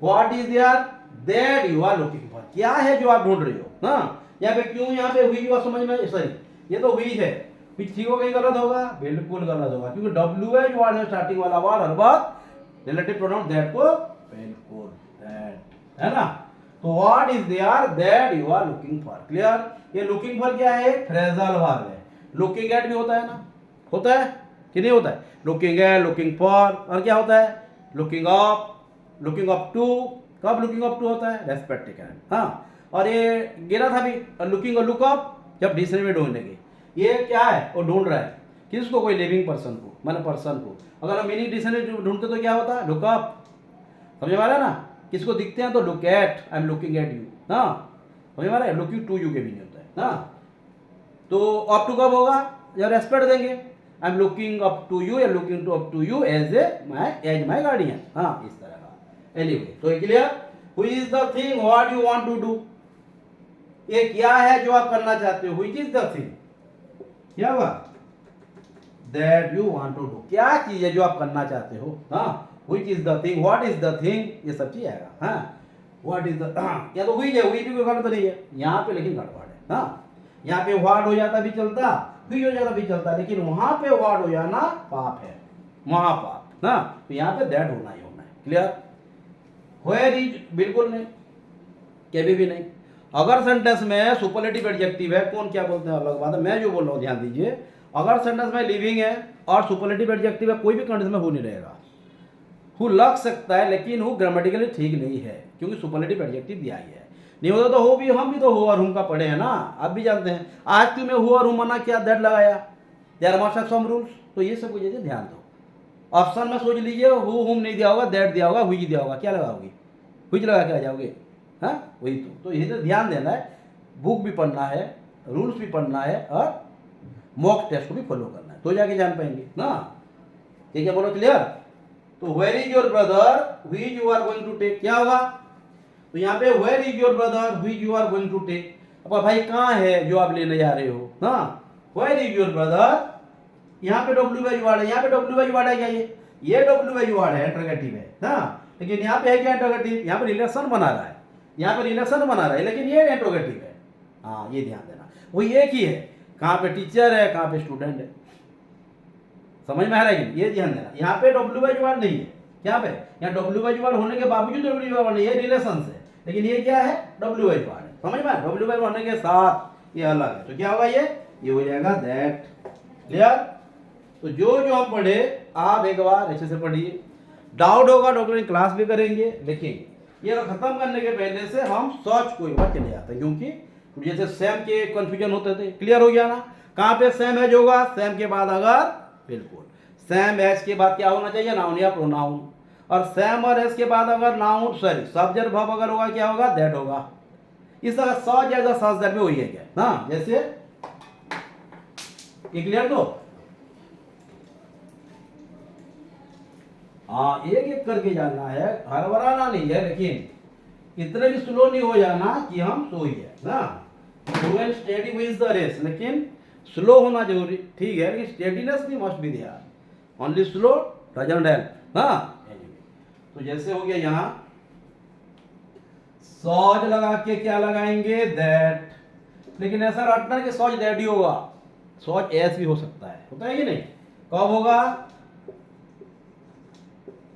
What is there that you are looking for, क्या है जो आप ढूंढ रहे हो। हाँ, यहाँ पे क्यों, यहाँ पे व्हिच यू आर समझ में, सॉरी ये तो व्हिच है, फिर ठीक होगा, गलत होगा, बिल्कुल गलत होगा, क्योंकि डब्ल्यू एच वर्ड है स्टार्टिंग वाला वर्ड हर बार रिलेटिव प्रोनाउन दैट को, बिल्कुल दैट, है ना। तो what is there that you are looking for, clear. ये लुकिंग फॉर क्या है, फ्रेजल वर्ब है। लुकिंग एट भी होता है ना, होता है कि नहीं होता है, लुकिंग एट, लुकिंग फॉर, और क्या होता है, looking up, looking up to, कब लुकिंग अप टू होता है, रेस्पेक्ट टेकन, हाँ। और ये गिरा था भी, लुकिंग और लुक अप जब डिक्शनरी में ढूंढेंगे, ये क्या है, वो ढूंढ रहा है किसको, कोई लिविंग पर्सन को, माने पर्सन को। अगर हम मीनिंग डिक्शनरी ढूंढते तो क्या होता है, लुक अप, समझ में आ रहा है ना, किसको दिखते हैं तो look at, I am looking at you, हाँ, समझ में आ रहा है, लुकिंग टू यू के भी नहीं होता है, हाँ। तो अप टू कब होगा, जब रेस्पेक्ट देंगे, I am looking up to you या looking to up to you as my guardian, हाँ, इस तरह का। एनीवे, तो clear, who is the thing what you want to do, ये क्या है जो आप करना चाहते हो, व्हिच इज द थिंग, क्या हुआ, that you want to do, क्या चीज है जो आप करना चाहते हो, हाँ, which is the thing, what is the thing, ये सब चीज आएगा, हाँ, व्हाट इज द, या तो हुई है, हुई भी कोई गलत नहीं है यहाँ पे, लेकिन गड़बड़ है, हाँ। यहाँ पे व्हाट हो जाता भी चलता, हुई हो जाता भी चलता, लेकिन वहां पे व्हाट हो जाना पाप है, महापाप, हाँ। तो यहाँ पे दैट होना ही होना है, क्लियर। वेयर इज बिल्कुल नहीं, कभी भी नहीं। अगर सेंटेंस में सुपरलेटिव एडजेक्टिव है, कौन क्या बोलते हैं अलग बात है, मैं जो बोल रहा हूँ ध्यान दीजिए। अगर सेंटेंस में लिविंग है और सुपरलेटिव एडजेक्टिव है, कोई भी कंडीशन में हु नहीं रहेगा। हु लग सकता है लेकिन हु ग्रामेटिकली ठीक नहीं है, क्योंकि सुपरलेटिव एडजेक्टिव दिया ही है। नहीं होता तो हो भी, हम भी तो हो और हुम का पढ़े हैं ना, आप भी जानते हैं। आज क्यों में हो और हुम मना किया, दैट लगाया, there must have some rules. तो ये सब कुछ ध्यान दो। ऑप्शन में सोच लीजिए, हु हुम नहीं दिया होगा, दैट दिया होगा, हुई दिया होगा, क्या लगाओगे, हुई लगा के आ जाओगे, हाँ, वही तो ये तो ध्यान देना है। बुक भी पढ़ना है, रूल्स भी पढ़ना है, और मॉक टेस्ट को भी फॉलो करना है, तो जाके जान पाएंगे ना। ठीक है, बोलो क्लियर। तो where is your brother which you are going to take, क्या होगा, तो यहाँ पे where is your brother which you are going to take, अब भाई कहाँ है जो आप लेने जा रहे हो, हाँ, वेयर इज योर ब्रदर, यहाँ पे डब्ल्यू वाई वर्ड है, यहाँ पे डब्ल्यू वाई वर्ड है क्या, ये डब्ल्यू वाई वर्ड है, इंटरोगेटिव है, हाँ, लेकिन यहाँ पे है क्या इंटरोगेटिव, यहाँ पे रिलेशन बना रहा है, यहाँ पे रिलेशन बना रहा है, लेकिन ये इंटरोगेटिव है, हाँ, ये ध्यान देना। वो एक ही है, कहाँ पे टीचर है, कहाँ पे स्टूडेंट है, समझ में आ रहा है कि ये ध्यान देना। यहाँ पे डब्ल्यू वाई वर्ड नहीं है, क्या पे, यहाँ डब्ल्यू वाई वर्ड होने के बावजूद डब्ल्यू वाई वर्ड नहीं है, रिलेशन से, लेकिन ये क्या है, डब्ल्यू वाई वर्ड है, समझ में, डब्ल्यू वाई होने के साथ ये अलग है, तो क्या होगा, ये हो जाएगा दैट, क्लियर। तो जो जो हम पढ़े आप एक बार अच्छे से पढ़िए, डाउट होगा डॉक्टर क्लास भी करेंगे, देखेंगे। ये तो खत्म करने के पहले से हम सोच को एक बार चले जाते हैं, क्योंकि जैसे सेम के कंफ्यूजन होते थे, क्लियर हो गया ना। कहाँ पे सेम एज होगा, सेम के बाद अगर, बिल्कुल सेम एज के बाद क्या होना चाहिए, नाउन या प्रोनाउन, और सेम और एज के बाद अगर नाउन सॉरी सब्जेक्ट वर्ब अगर होगा, क्या होगा, दैट होगा। इस तरह सौ जगह सच दैट में वही है क्या, हाँ, जैसे ये क्लियर। तो हाँ, एक एक करके जाना है, हड़बड़ाना नहीं है, लेकिन इतने भी स्लो नहीं हो जाना कि हम सो ही है ना। Slow and steady wins the race, लेकिन स्लो होना जरूरी, ठीक है, लेकिन स्टेडीनेस भी must be there, only slow doesn't help, हाँ। तो जैसे हो गया यहाँ, सॉज लगा के क्या लगाएंगे, दैट, लेकिन ऐसा रटना कि सॉज दैट ही होगा, सॉज एस भी हो सकता है, होता है कि नहीं, कब होगा,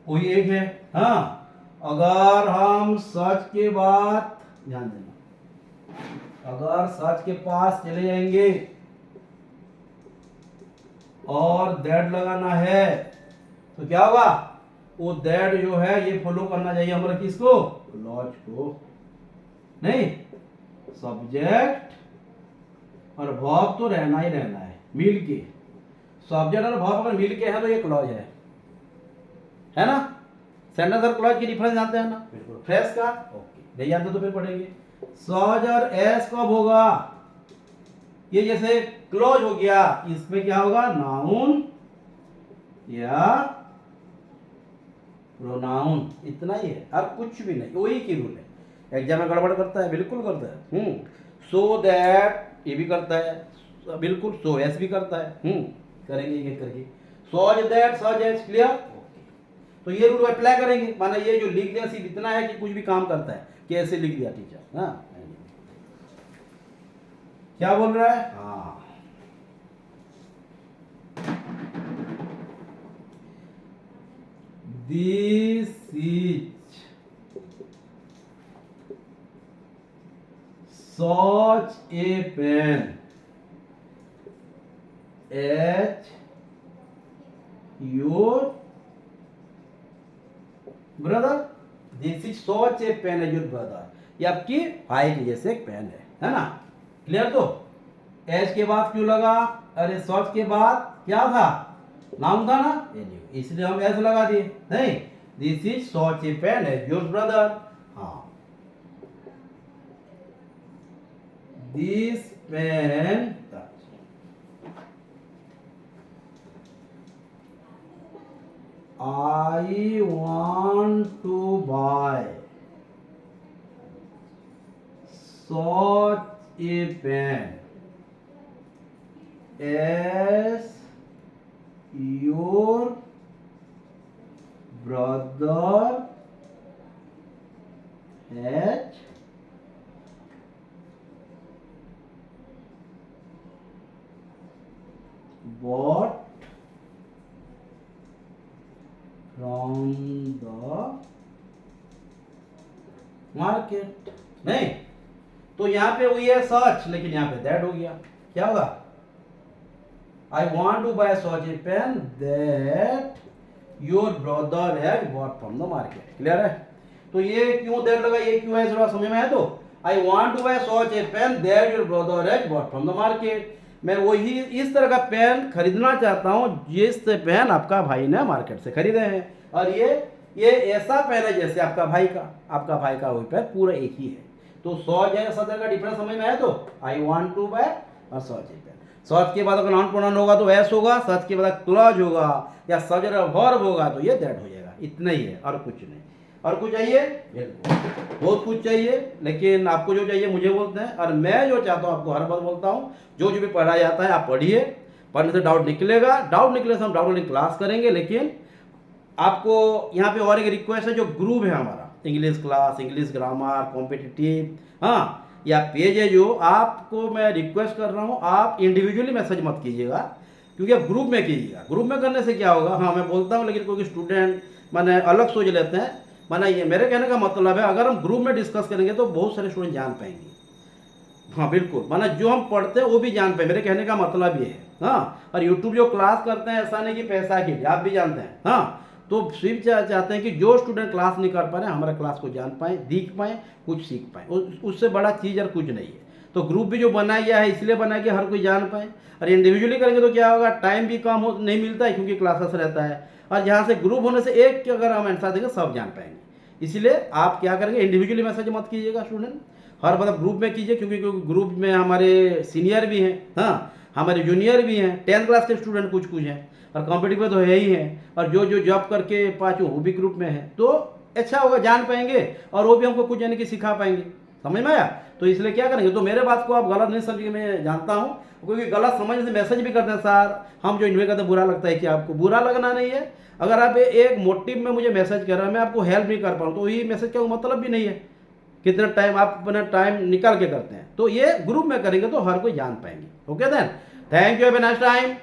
कोई एक है, हाँ। अगर हम सच के बाद, ध्यान देना, अगर सच के पास चले जाएंगे और दैट लगाना है, तो क्या होगा, वो दैट जो है ये फॉलो करना चाहिए हमारे किसको, क्लॉज को, नहीं, सब्जेक्ट और वर्ब तो रहना ही रहना है मिल के, सब्जेक्ट और वर्ब अगर मिल के है तो ये क्लॉज है ना। सेंटेंस और क्लॉज की डिफरेंस जानते हैं ना, बिल्कुल, फ्रेश का, ओके, नहीं जानते तो फिर पढ़ेंगे। सॉज और एस कब होगा, ये जैसे क्लॉज हो गया, इसमें क्या होगा, नाउन या प्रोनाउन, इतना ही है, और कुछ भी नहीं, वही की रूल है। एग्जाम में गड़बड़ करता है, बिल्कुल करता है, सो दैट ये भी करता है, बिल्कुल, सो एस भी करता है, करेंगे एक एक करके, सॉज दैट सॉज एस, क्लियर। तो ये रूल अप्लाई करेंगे, माना ये जो लिख दिया सिर्फ इतना है कि कुछ भी काम करता है, कैसे लिख दिया टीचर, हाँ, क्या बोल रहा है, हाँ, This is such a pen as your brother. This is such a pen as your brother. ये आपकी भाई के जैसे एक पेन है ना? क्लियर? तो एज के बाद क्यों लगा? अरे सच के बाद क्या था? नाउन था ना, इसलिए हम एज लगा दिए। नहीं, this is such a pen as your brother. हाँ, this pen I want to buy such a pen as your brother has bought from the market। नहीं, तो यहाँ पे हुई है सच, लेकिन यहाँ पे दैट हो गया। क्या होगा? I want to buy such a pen that your brother has bought from the market। Clear है? तो ये क्यों दैट लगा, ये क्यों है, थोड़ा समझ में आया? तो I want to buy such a pen that your brother has bought from the market। मैं वही इस तरह का पेन खरीदना चाहता हूँ जिस पेन आपका भाई ने मार्केट से खरीदे हैं। और ये ऐसा पेन है जैसे आपका भाई का वही पेन पूरा एक ही है। तो सॉज है सदर का डिफरेंस समझ में आया? तो आई वांट टू बाय और सॉज है पेन। सॉज के बाद अगर नाउन प्रोनाउन होगा तो एस होगा, सच के बाद क्लॉज होगा या सब्जेक्ट वर्ब होगा तो ये दैट हो जाएगा। इतना ही है और कुछ नहीं। और कुछ चाहिए? बहुत कुछ चाहिए, लेकिन आपको जो चाहिए मुझे बोलते हैं, और मैं जो चाहता हूँ आपको हर बार बोलता हूँ। जो भी पढ़ाया जाता है आप पढ़िए, पढ़ने से डाउट निकलेगा, डाउट निकले से हम डाउट वाली क्लास करेंगे। लेकिन आपको यहाँ पे और एक रिक्वेस्ट है, जो ग्रुप है हमारा English class, English grammar, competitive, हाँ, या पेज है जो आपको मैं रिक्वेस्ट कर रहा हूँ, आप इंडिविजुअली मैसेज मत कीजिएगा, क्योंकि आप ग्रुप में कीजिएगा। ग्रुप में करने से क्या होगा, हाँ मैं बोलता हूँ, लेकिन कोई स्टूडेंट मैंने अलग सोच लेते हैं। माना ये मेरे कहने का मतलब है, अगर हम ग्रुप में डिस्कस करेंगे तो बहुत सारे स्टूडेंट जान पाएंगे। हाँ बिल्कुल, माना जो हम पढ़ते हैं वो भी जान पाए, मेरे कहने का मतलब ये है। हाँ, और यूट्यूब जो क्लास करते हैं ऐसा नहीं कि पैसा के लिए, आप भी जानते हैं। हाँ, तो सिर्फ चाहते हैं कि जो स्टूडेंट क्लास नहीं कर पा रहे हमारे क्लास को जान पाए, दिख पाए, कुछ सीख पाए। उससे बड़ा चीज़ और कुछ नहीं है। तो ग्रुप भी जो बनाया गया है इसलिए बनाया गया हर कोई जान पाए। और इंडिविजुअली करेंगे तो क्या होगा, टाइम भी कम हो नहीं मिलता है क्योंकि क्लासेस रहता है। और जहाँ से ग्रुप होने से एक के अगर हम आंसर देंगे सब जान पाएंगे। इसलिए आप क्या करेंगे, इंडिविजुअली मैसेज मत कीजिएगा स्टूडेंट, हर मतलब ग्रुप में कीजिए, क्योंकि ग्रुप में हमारे सीनियर भी हैं, हाँ हमारे जूनियर भी हैं, 10th क्लास के स्टूडेंट कुछ हैं, और कॉम्पिटिटिव में तो है ही हैं, और जो जॉब करके पाँच वो भी ग्रुप में है। तो अच्छा होगा, जान पाएंगे और वो भी हमको कुछ यानी कि सिखा पाएंगे। समझ में आया? तो इसलिए क्या करेंगे, तो मेरे बात को आप गलत नहीं समझिए, मैं जानता हूँ, क्योंकि गलत समझने से मैसेज भी करते हैं सर हम जो इन्वेस्ट करते हैं बुरा लगता है। कि आपको बुरा लगना नहीं है, अगर आप एक मोटिव में मुझे मैसेज कर रहे हैं, मैं आपको हेल्प नहीं कर पा रहा हूँ, तो ये मैसेज का मतलब भी नहीं है। कितना टाइम आप अपना टाइम निकाल के करते हैं, तो ये ग्रुप में करेंगे तो हर कोई जान पाएंगे। Okay then, thank you, have a nice time.